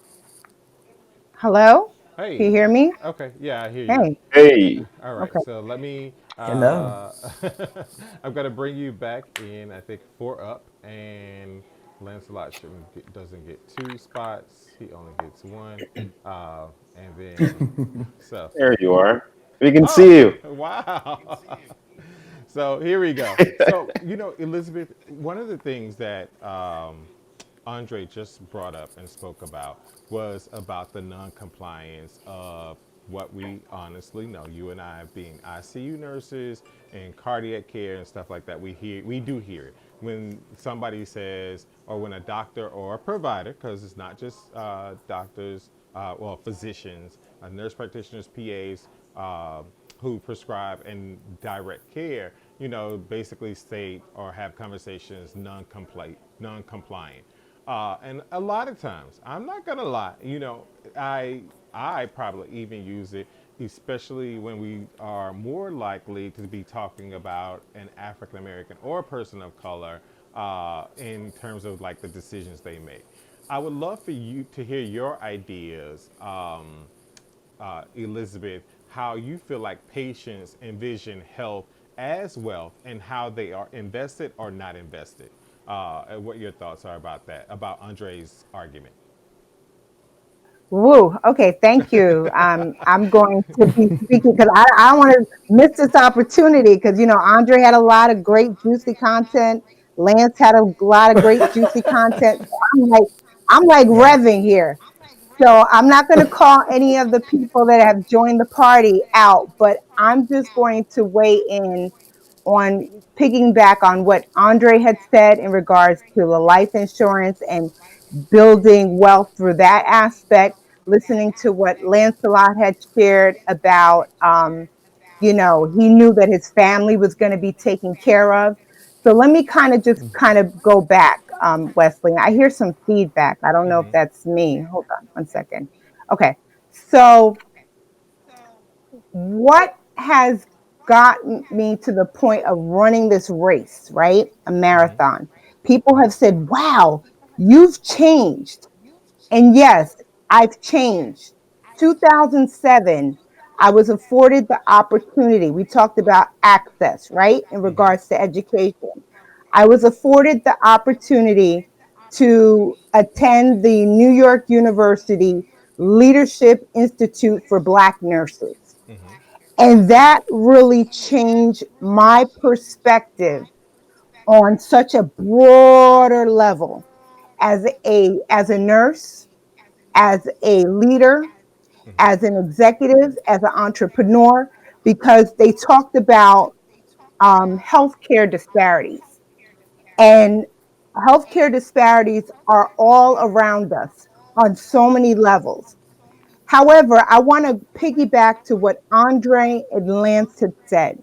Speaker 1: Hello? Can you
Speaker 2: Hey.
Speaker 1: hear me?
Speaker 2: Okay. Yeah, I hear you.
Speaker 1: Hey.
Speaker 4: Hey,
Speaker 2: All right.
Speaker 1: Okay.
Speaker 2: So let me.
Speaker 3: Hello.
Speaker 2: I'm gonna bring you back in. I think four up, and Lancelot doesn't get two spots. He only gets one. And then so.
Speaker 4: there you are. We can
Speaker 2: Oh,
Speaker 4: see you.
Speaker 2: wow. So here we go. So, Elizabeth, one of the things that Andre just brought up and spoke about was about the non-compliance of what we honestly know. You and I, being ICU nurses and cardiac care and stuff like that, we do hear it when somebody says, or when a doctor or a provider, because it's not just doctors, well, physicians, nurse practitioners, PAs, who prescribe and direct care, basically state or have conversations non-compliant. And a lot of times, I'm not gonna lie, I probably even use it, especially when we are more likely to be talking about an African American or a person of color in terms of like the decisions they make. I would love for you to hear your ideas, Elizabeth, how you feel like patients envision health as wealth and how they are invested or not invested. And what your thoughts are about that, about Andre's argument.
Speaker 1: Woo. Okay. Thank you. I'm going to be speaking because I don't want to miss this opportunity because, Andre had a lot of great juicy content. Lance had a lot of great juicy content. So I'm like revving here. So I'm not going to call any of the people that have joined the party out, but I'm just going to weigh in on piggyback on what Andre had said in regards to the life insurance and building wealth through that aspect, listening to what Lancelot had shared about, he knew that his family was going to be taken care of. So let me kind of go back, Wesley. I hear some feedback. I don't know if that's me. Hold on one second. Okay. So what has gotten me to the point of running this race, right? A marathon. People have said, wow, you've changed. And yes, I've changed. 2007, I was afforded the opportunity. We talked about access, right? In regards to education. I was afforded the opportunity to attend the New York University Leadership Institute for Black Nurses. And that really changed my perspective on such a broader level as a nurse, as a leader, as an executive, as an entrepreneur, because they talked about healthcare disparities. And healthcare disparities are all around us on so many levels. However, I want to piggyback to what Andre and Lance had said.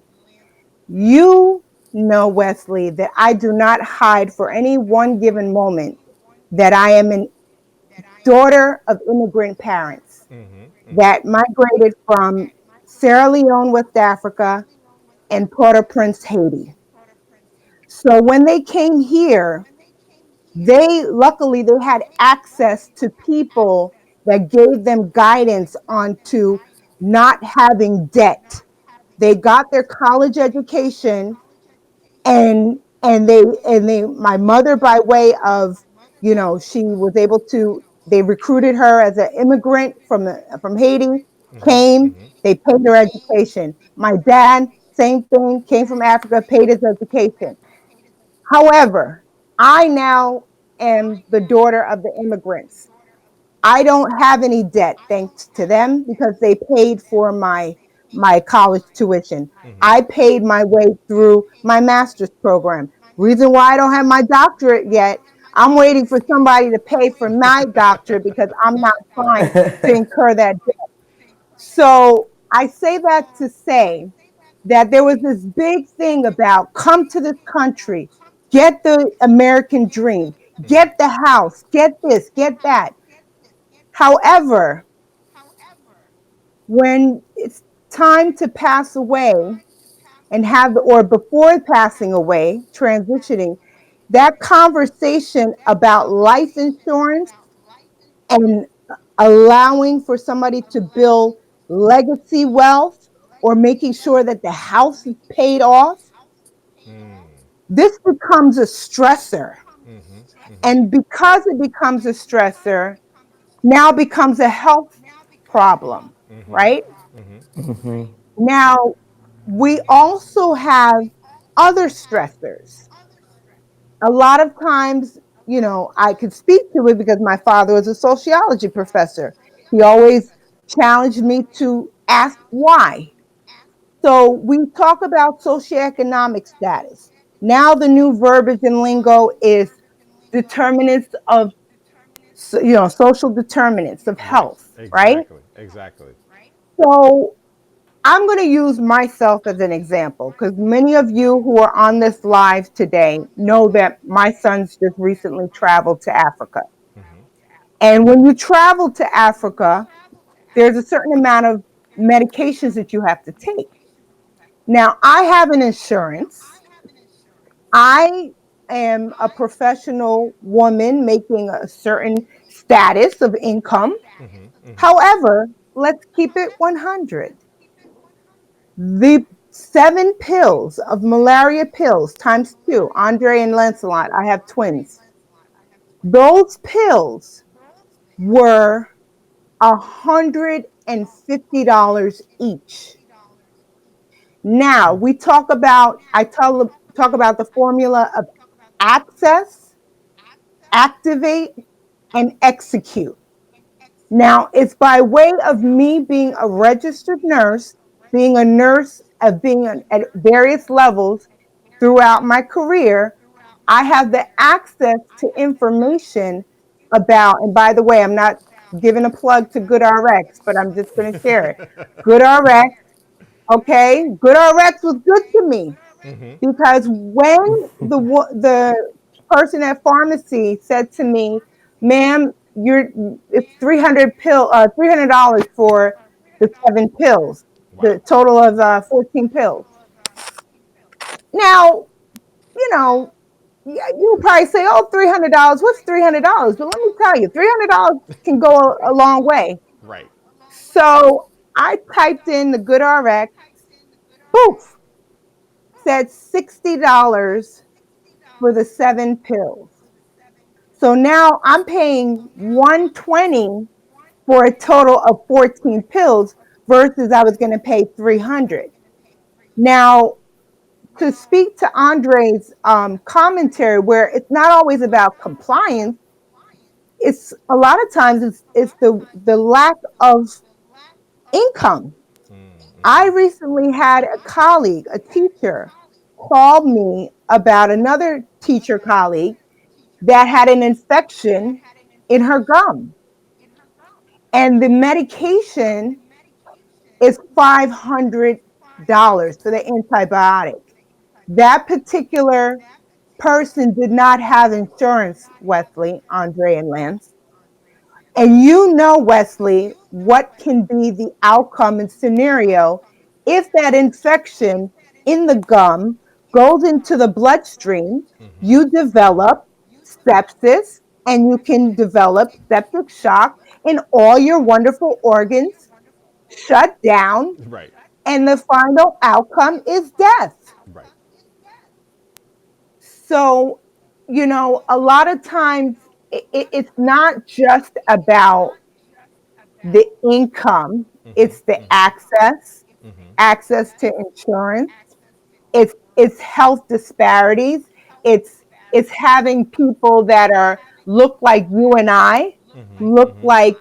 Speaker 1: You know, Wesley, that I do not hide for any one given moment that I am a daughter of immigrant parents that migrated from Sierra Leone, West Africa, and Port-au-Prince, Haiti. So when they came here, they had access to people that gave them guidance onto not having debt. They got their college education, and they my mother, by way of, she was able to, they recruited her as an immigrant from Haiti, came, they paid her education. My dad, same thing, came from Africa, paid his education. However, I now am the daughter of the immigrants. I don't have any debt thanks to them because they paid for my college tuition. I paid my way through my master's program. Reason why I don't have my doctorate yet, I'm waiting for somebody to pay for my doctor because I'm not trying to incur that debt. So I say that to say that there was this big thing about come to this country, get the American dream, get the house, get this, get that. However, when it's time to pass away and have, or before passing away, transitioning, that conversation about life insurance and allowing for somebody to build legacy wealth or making sure that the house is paid off, this becomes a stressor. And because it becomes a stressor, now becomes a health problem, right? Now, we also have other stressors. A lot of times, I could speak to it because my father was a sociology professor. He always challenged me to ask why. So we talk about socioeconomic status. Now the new verbiage and lingo is determinants of, social determinants of
Speaker 2: Right.
Speaker 1: health, right?
Speaker 2: Exactly. Exactly.
Speaker 1: So I'm going to use myself as an example because many of you who are on this live today know that my sons just recently traveled to Africa. And when you travel to Africa, there's a certain amount of medications that you have to take. Now, I have an insurance. I am a professional woman making a certain status of income. However, let's keep it 100. The 7 pills of malaria pills times two, Andre and Lancelot, I have twins. Those pills were $150 each. Now we talk about, talk about the formula of access, activate, and execute. Now, it's by way of me being a registered nurse, being a nurse, of being at various levels throughout my career. I have the access to information about, and by the way, I'm not giving a plug to GoodRx, but I'm just going to share it. GoodRx, okay? GoodRx was good to me because when the person at pharmacy said to me, "Ma'am, it's 300 $300 for the 7 pills,
Speaker 2: Wow.
Speaker 1: the total of 14 pills." Now, you know, you probably say, "Oh, $300. What's $300?" But let me tell you, $300 can go a long way.
Speaker 2: Right.
Speaker 1: So I typed in the GoodRx, poof, said $60 for the 7 pills. So now I'm paying 120 for a total of 14 pills versus I was going to pay 300. Now, to speak to Andre's commentary, where it's not always about compliance, it's a lot of times it's the lack of income. I recently had a colleague, a teacher, call me about another teacher colleague that had an infection in her gum. And the medication is $500 for the antibiotic. That particular person did not have insurance, Wesley, Andre, and Lance. And you know, Wesley, what can be the outcome and scenario if that infection in the gum goes into the bloodstream, you develop sepsis and you can develop septic shock and all your wonderful organs shut down,
Speaker 2: Right.
Speaker 1: and the final outcome is death.
Speaker 2: Right.
Speaker 1: So, a lot of times it's not just about the income, it's the access to insurance, it's health disparities, it's having people that are look like you and I, look like,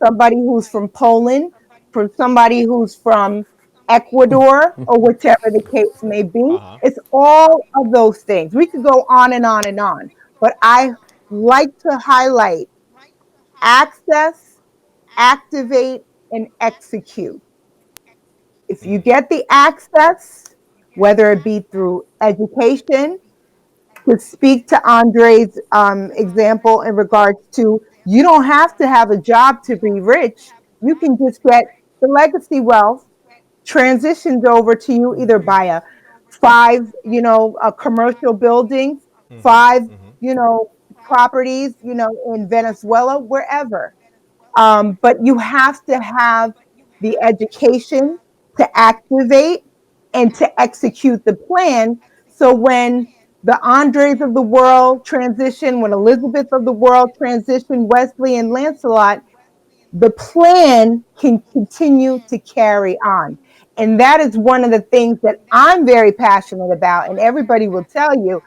Speaker 1: somebody who's from Poland, from somebody who's from Ecuador, or whichever the case may be.
Speaker 2: Uh huh.
Speaker 1: It's all of those things. We could go on and on and on, but I like to highlight access, activate, and execute. If you get the access, whether it be through education, to speak to Andre's example in regards to you don't have to have a job to be rich. You can just get the legacy wealth transitioned over to you either by a five, a commercial buildings, five, properties, in Venezuela, wherever. But you have to have the education to activate and to execute the plan. So when the Andres of the world transition, when Elizabeth of the world transition, Wesley and Lancelot, the plan can continue to carry on. And that is one of the things that I'm very passionate about. And everybody will tell you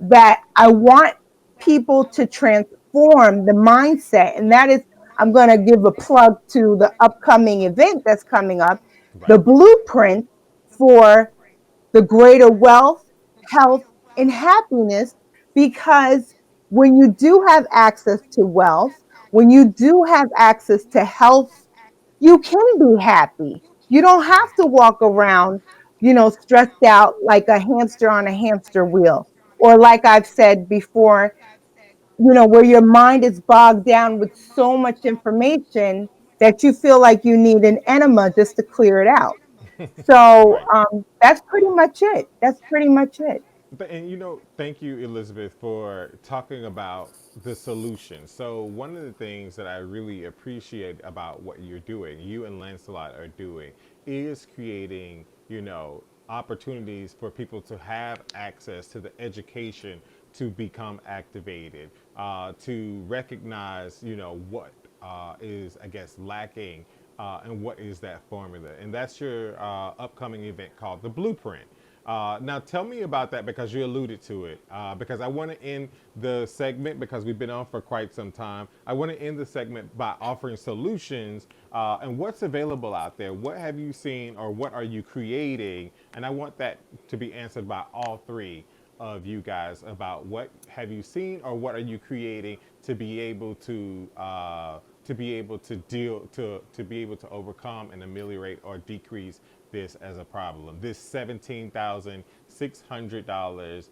Speaker 1: that I want people to transform the mindset. And that is, I'm going to give a plug to the upcoming event that's coming up, the
Speaker 2: Right.
Speaker 1: blueprint for the greater wealth, health, and happiness. Because when you do have access to wealth, when you do have access to health, you can be happy. You don't have to walk around, stressed out like a hamster on a hamster wheel. Or, like I've said before, where your mind is bogged down with so much information that you feel like you need an enema just to clear it out. So
Speaker 2: Right.
Speaker 1: that's pretty much it. That's pretty much it.
Speaker 2: But and thank you, Elizabeth, for talking about the solution. So one of the things that I really appreciate about what you're doing, you and Lancelot are doing, is creating, opportunities for people to have access to the education to become activated, to recognize, what is, I guess, lacking, and what is that formula. And that's your upcoming event called the Blueprint. Now, tell me about that because you alluded to it. Because I want to end the segment because we've been on for quite some time. I want to end the segment by offering solutions and what's available out there. What have you seen or what are you creating? And I want that to be answered by all three of you guys about what have you seen or what are you creating to be able to deal to be able to overcome and ameliorate or decrease this as a problem. This $17,600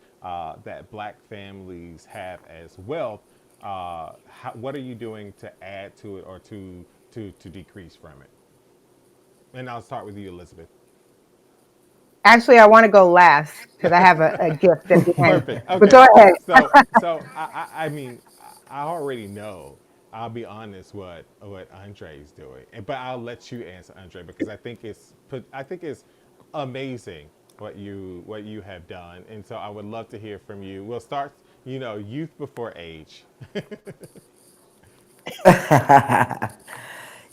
Speaker 2: that Black families have as wealth. What are you doing to add to it or to decrease from it? And I'll start with you, Elizabeth.
Speaker 1: Actually, I want to go last because I have a gift at the end.
Speaker 2: Perfect.
Speaker 1: But
Speaker 2: Okay.
Speaker 1: go ahead.
Speaker 2: So I mean, I already know. I'll be honest what Andre is doing, but I'll let you answer, Andre, because I think it's amazing what you have done, and so I would love to hear from you. We'll start, youth before age.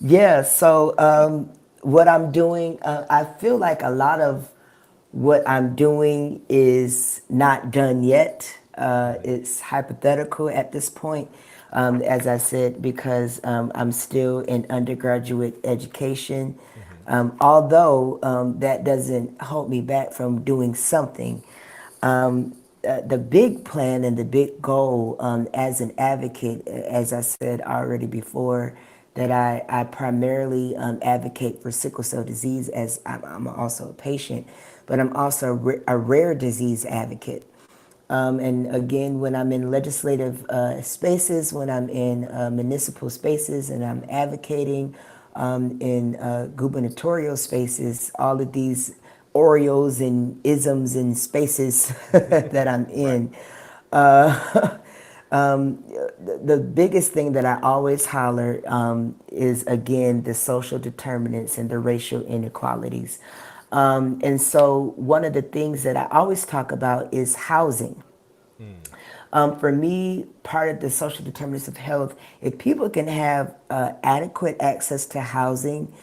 Speaker 3: Yeah, so what I'm doing, I feel like a lot of what I'm doing is not done yet. It's hypothetical at this point, as I said, because I'm still in undergraduate education.
Speaker 2: Mm-hmm.
Speaker 3: Although that doesn't hold me back from doing something. The big plan and the big goal as an advocate, as I said already before, that I primarily advocate for sickle cell disease as I'm also a patient, but I'm also a rare disease advocate. And again, when I'm in legislative spaces, when I'm in municipal spaces, and I'm advocating in gubernatorial spaces, all of these Oreos and isms and spaces that I'm
Speaker 2: Right.
Speaker 3: in, the biggest thing that I always holler is again the social determinants and the racial inequalities. And so, one of the things that I always talk about is housing. For me, part of the social determinants of health, if people can have adequate access to housing,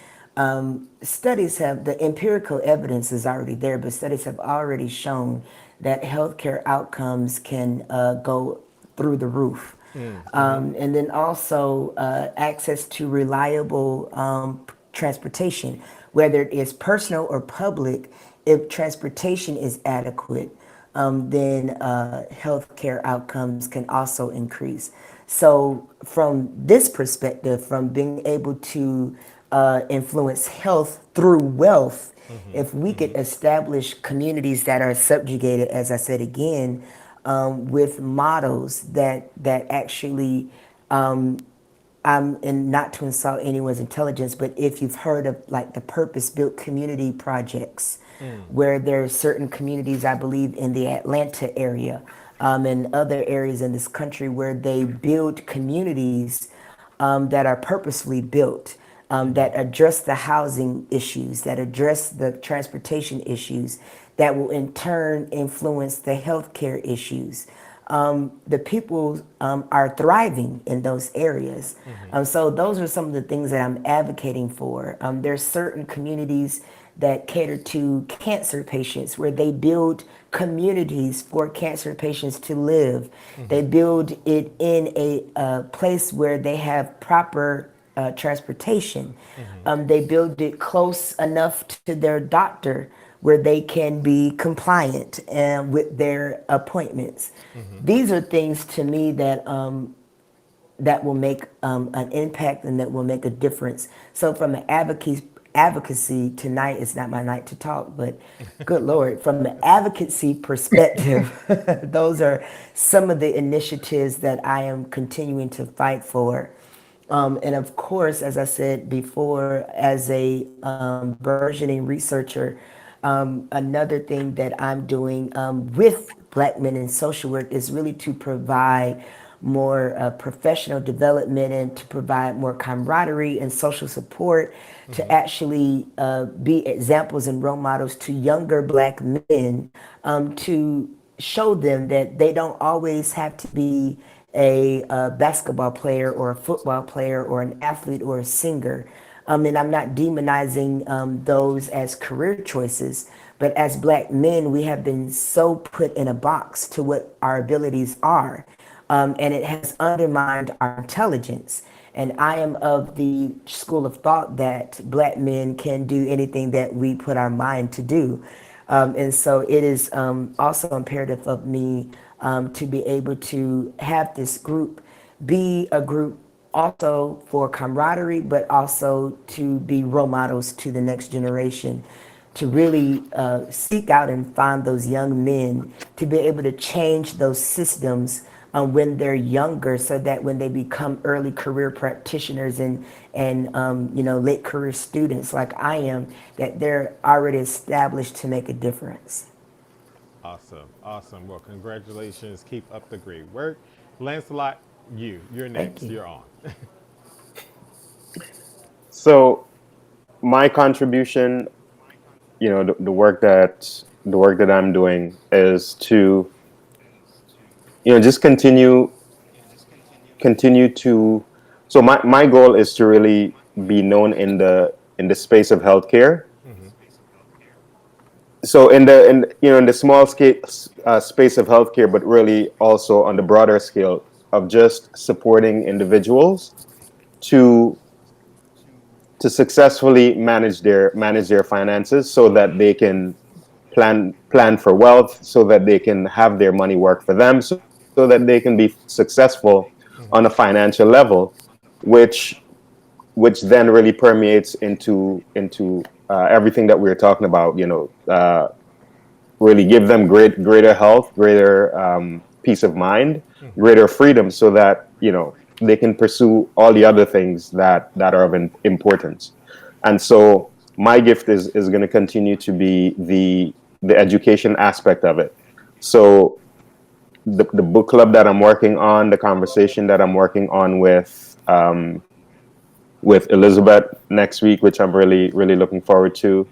Speaker 3: studies have, the empirical evidence is already there, but studies have already shown that healthcare outcomes can go through the roof.
Speaker 2: Mm-hmm.
Speaker 3: And then also access to reliable transportation, whether it is personal or public, if transportation is adequate, then healthcare outcomes can also increase. So, from this perspective, from being able to influence health through wealth, if we could establish communities that are subjugated, as I said again, with models that actually and not to insult anyone's intelligence, but if you've heard of like the purpose-built community projects, where there are certain communities, I believe, in the Atlanta area, and other areas in this country where they build communities that are purposely built, that address the housing issues, that address the transportation issues, that will in turn influence the healthcare issues. The people are thriving in those areas. So those are some of the things that I'm advocating for. There's certain communities that cater to cancer patients where they build communities for cancer patients to live. They build it in a place where they have proper transportation. They build it close enough to their doctor where they can be compliant and with their appointments. These are things to me that will make an impact and that will make a difference. So from an advocacy tonight is not my night to talk, but good Lord, from an advocacy perspective, those are some of the initiatives that I am continuing to fight for. And of course, as I said before, as a burgeoning researcher, another thing that I'm doing with Black men in social work is really to provide more professional development and to provide more camaraderie and social support to actually be examples and role models to younger Black men, to show them that they don't always have to be a basketball player or a football player or an athlete or a singer. And I'm not demonizing those as career choices, but as Black men, we have been so put in a box to what our abilities are. And it has undermined our intelligence. And I am of the school of thought that Black men can do anything that we put our mind to do. And so it is also imperative of me to be able to have this group be a group also for camaraderie, but also to be role models to the next generation, to really seek out and find those young men, to be able to change those systems when they're younger, so that when they become early career practitioners and late career students like I am, that they're already established to make a difference.
Speaker 2: Awesome. Awesome. Well, congratulations. Keep up the great work. Lancelot, you're
Speaker 3: Thank
Speaker 2: next.
Speaker 3: you.
Speaker 2: You're on.
Speaker 4: So my contribution, the work that I'm doing is to, just continue to. So my goal is to really be known in the space of healthcare. So in the small scale space of healthcare, but really also on the broader scale of just supporting individuals to successfully manage their finances so that they can plan for wealth, so that they can have their money work for them, so that they can be successful on a financial level, which then really permeates into everything that we're talking about. Really give them greater health, greater peace of mind, greater freedom, so that they can pursue all the other things that are of importance. And so my gift is going to continue to be the education aspect of it. So the book club that I'm working on, the conversation that I'm working on with Elizabeth next week, which I'm really really looking forward to,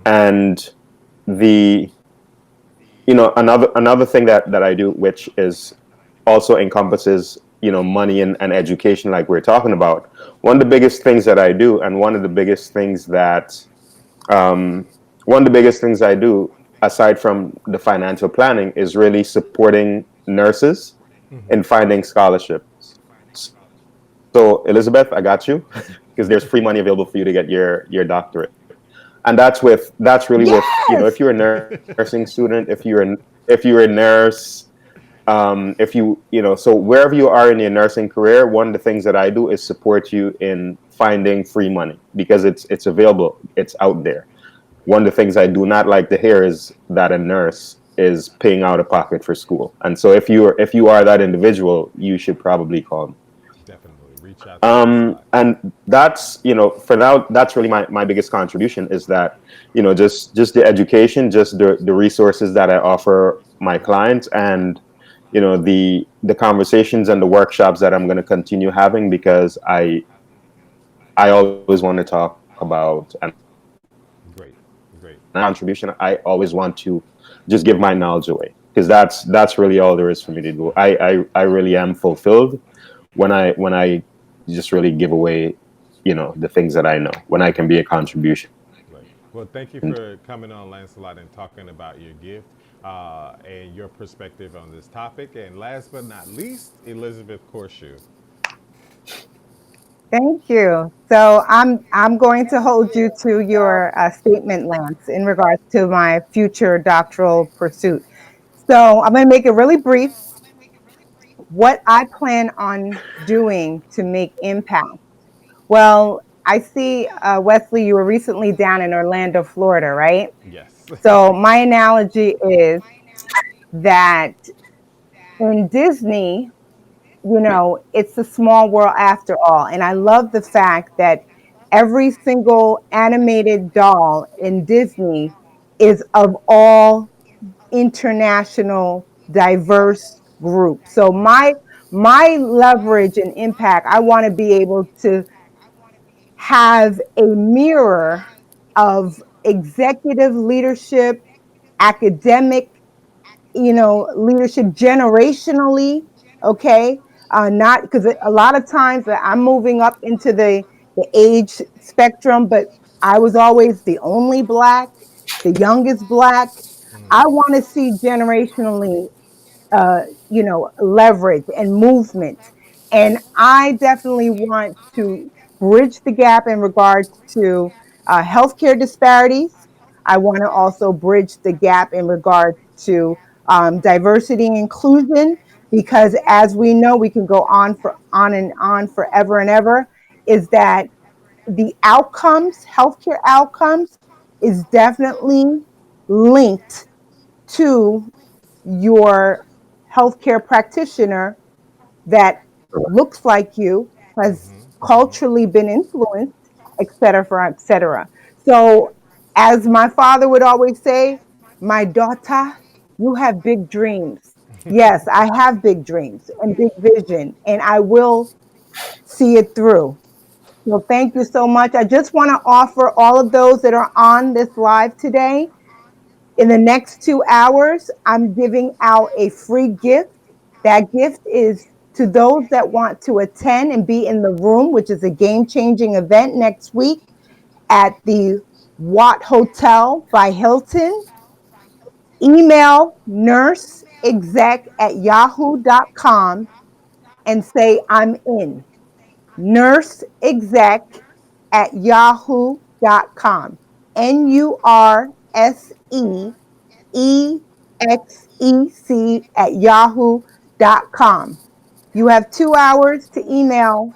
Speaker 4: and the another thing that I do, which is also encompasses money and education, like we're talking about. One of the biggest things that I do, and um, one of the biggest things I do, aside from the financial planning, is really supporting nurses in finding scholarships. So Elizabeth, I got you, because there's free money available for you to get your doctorate. and that's really with, if
Speaker 1: Yes.
Speaker 4: you're a nursing student, if you're a nurse, if so wherever you are in your nursing career, one of the things that I do is support you in finding free money, because it's available, it's out there. One of the things I do not like to hear is that a nurse is paying out of pocket for school. And so if you are that individual, you should probably call me.
Speaker 2: Definitely reach out to Lancelot.
Speaker 4: And that's, for now, that's really my biggest contribution, is that, just the education, just the resources that I offer my clients, and the conversations and the workshops that I'm going to continue having, because I always want to talk about, and I always want to
Speaker 2: Great, great.
Speaker 4: contribution. I always want to just give my knowledge away, because that's really all there is for me to do. I really am fulfilled when I just really give away, the things that I know, when I can be a contribution.
Speaker 2: Right. Well, thank you for coming on, Lancelot, and talking about your gift and your perspective on this topic. And last but not least, Elizabeth Corshoe.
Speaker 1: Thank you. So I'm going to hold you to your statement, Lance, in regards to my future doctoral pursuit. So I'm going to make it really brief. What I plan on doing to make impact. Well, I see, Wesley, you were recently down in Orlando, Florida, right?
Speaker 2: Yes.
Speaker 1: So my analogy is that in Disney, it's a small world after all. And I love the fact that every single animated doll in Disney is of all international diverse groups. So my leverage and impact, I want to be able to have a mirror of executive leadership, academic, leadership generationally. Okay. Not because a lot of times I'm moving up into the age spectrum, but I was always the only Black, the youngest Black. I want to see generationally, leverage and movement. And I definitely want to bridge the gap in regards to healthcare disparities. I want to also bridge the gap in regards to diversity and inclusion, because as we know, we can go on and on forever and ever. Is that the outcomes, healthcare outcomes, is definitely linked to your healthcare practitioner that looks like you, has culturally been influenced, et cetera, et cetera. So, as my father would always say, my daughter, you have big dreams. Yes, I have big dreams and big vision, and I will see it through. So, thank you so much. I just want to offer all of those that are on this live today, in the next 2 hours, I'm giving out a free gift. That gift is to those that want to attend and be in the room, which is a game changing event next week at the Watt Hotel by Hilton. Email nurseexec@yahoo.com and say, I'm in. Nurseexec@yahoo.com. NURSEEXEC@yahoo.com. You have 2 hours to email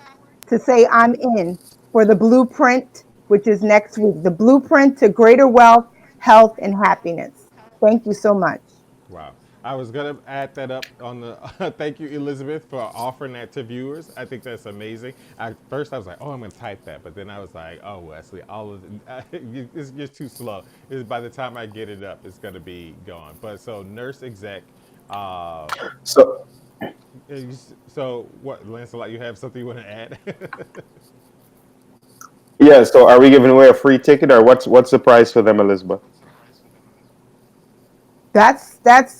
Speaker 1: to say I'm in for the blueprint, which is next week. The blueprint to greater wealth, health, and happiness. Thank you so much.
Speaker 2: Wow. I was going to add that up on the. Thank you, Elizabeth, for offering that to viewers. I think that's amazing. At first, I was like, oh, I'm going to type that. But then I was like, oh, Wesley, all of it's just too slow. By the time I get it up, it's going to be gone. But so, Nurse Exec. Uh,
Speaker 4: So
Speaker 2: so, what, Lancelot, you have something you want to add?
Speaker 4: yeah, so are we giving away a free ticket, or what's the price for them, Elizabeth?
Speaker 1: That's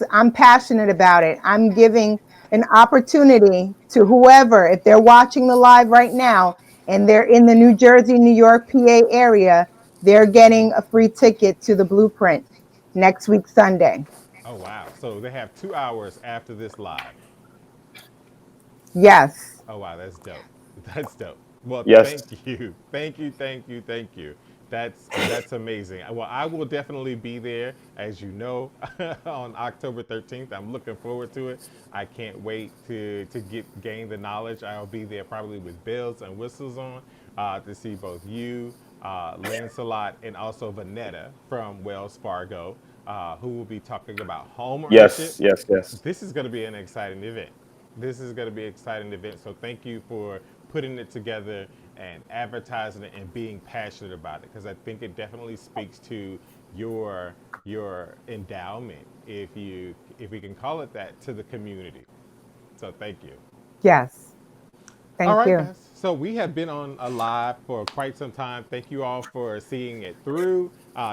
Speaker 1: I'm passionate about it. I'm giving an opportunity to whoever, if they're watching the live right now and they're in the New Jersey, New York, PA area, they're getting a free ticket to the blueprint next week, Sunday.
Speaker 2: Oh, wow. So, they have 2 hours after this live.
Speaker 1: Yes.
Speaker 2: Oh, wow. That's dope. That's dope. Well,
Speaker 4: Yes.
Speaker 2: thank you. Thank you. Thank you. Thank you That's amazing. Well, I will definitely be there, as you know, on October 13th. I'm looking forward to it. I can't wait to gain the knowledge. I'll be there probably with bells and whistles on to see both you, Lancelot, and also Vanetta from Wells Fargo, who will be talking about home ownership.
Speaker 4: Yes, yes, yes.
Speaker 2: This is going to be an exciting event. This is going to be an exciting event. So thank you for putting it together and advertising it and being passionate about it, because I think it definitely speaks to your endowment, if we can call it that, to the community. So thank you.
Speaker 1: Yes.
Speaker 2: All
Speaker 1: Thank
Speaker 2: right,
Speaker 1: you.
Speaker 2: guys. So we have been on a live for quite some time. Thank you all for seeing it through.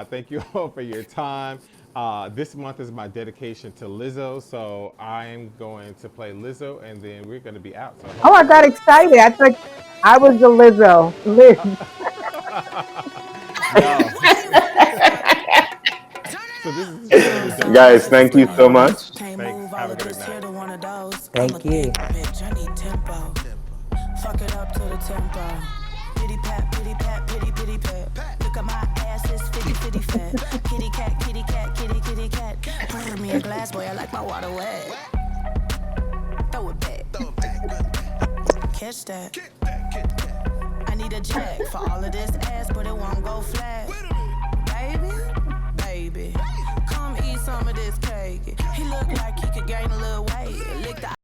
Speaker 2: Thank you all for your time. This month is my dedication to Lizzo, so I'm going to play Lizzo, and then we're going to be out. So
Speaker 1: Oh, I got excited. I thought I was the Lizzo. Liz.
Speaker 2: no. So this is just going to be
Speaker 4: Guys,
Speaker 2: dedicated to
Speaker 4: thank you so
Speaker 2: Lizzo.
Speaker 4: much.
Speaker 2: Thanks. Have a great night.
Speaker 3: Thank you.
Speaker 5: Bitch, I need tempo. Fuck it up to the tempo. Pity pat, pity pat, pity pity pat. Look at my ass, it's fitty fitty fat. Kitty cat, kitty cat, kitty kitty cat. Pour me a glass, boy, I like my water wet. Throw it back. Catch that. I need a check for all of this ass, but it won't go flat. Baby, baby, come eat some of this cake.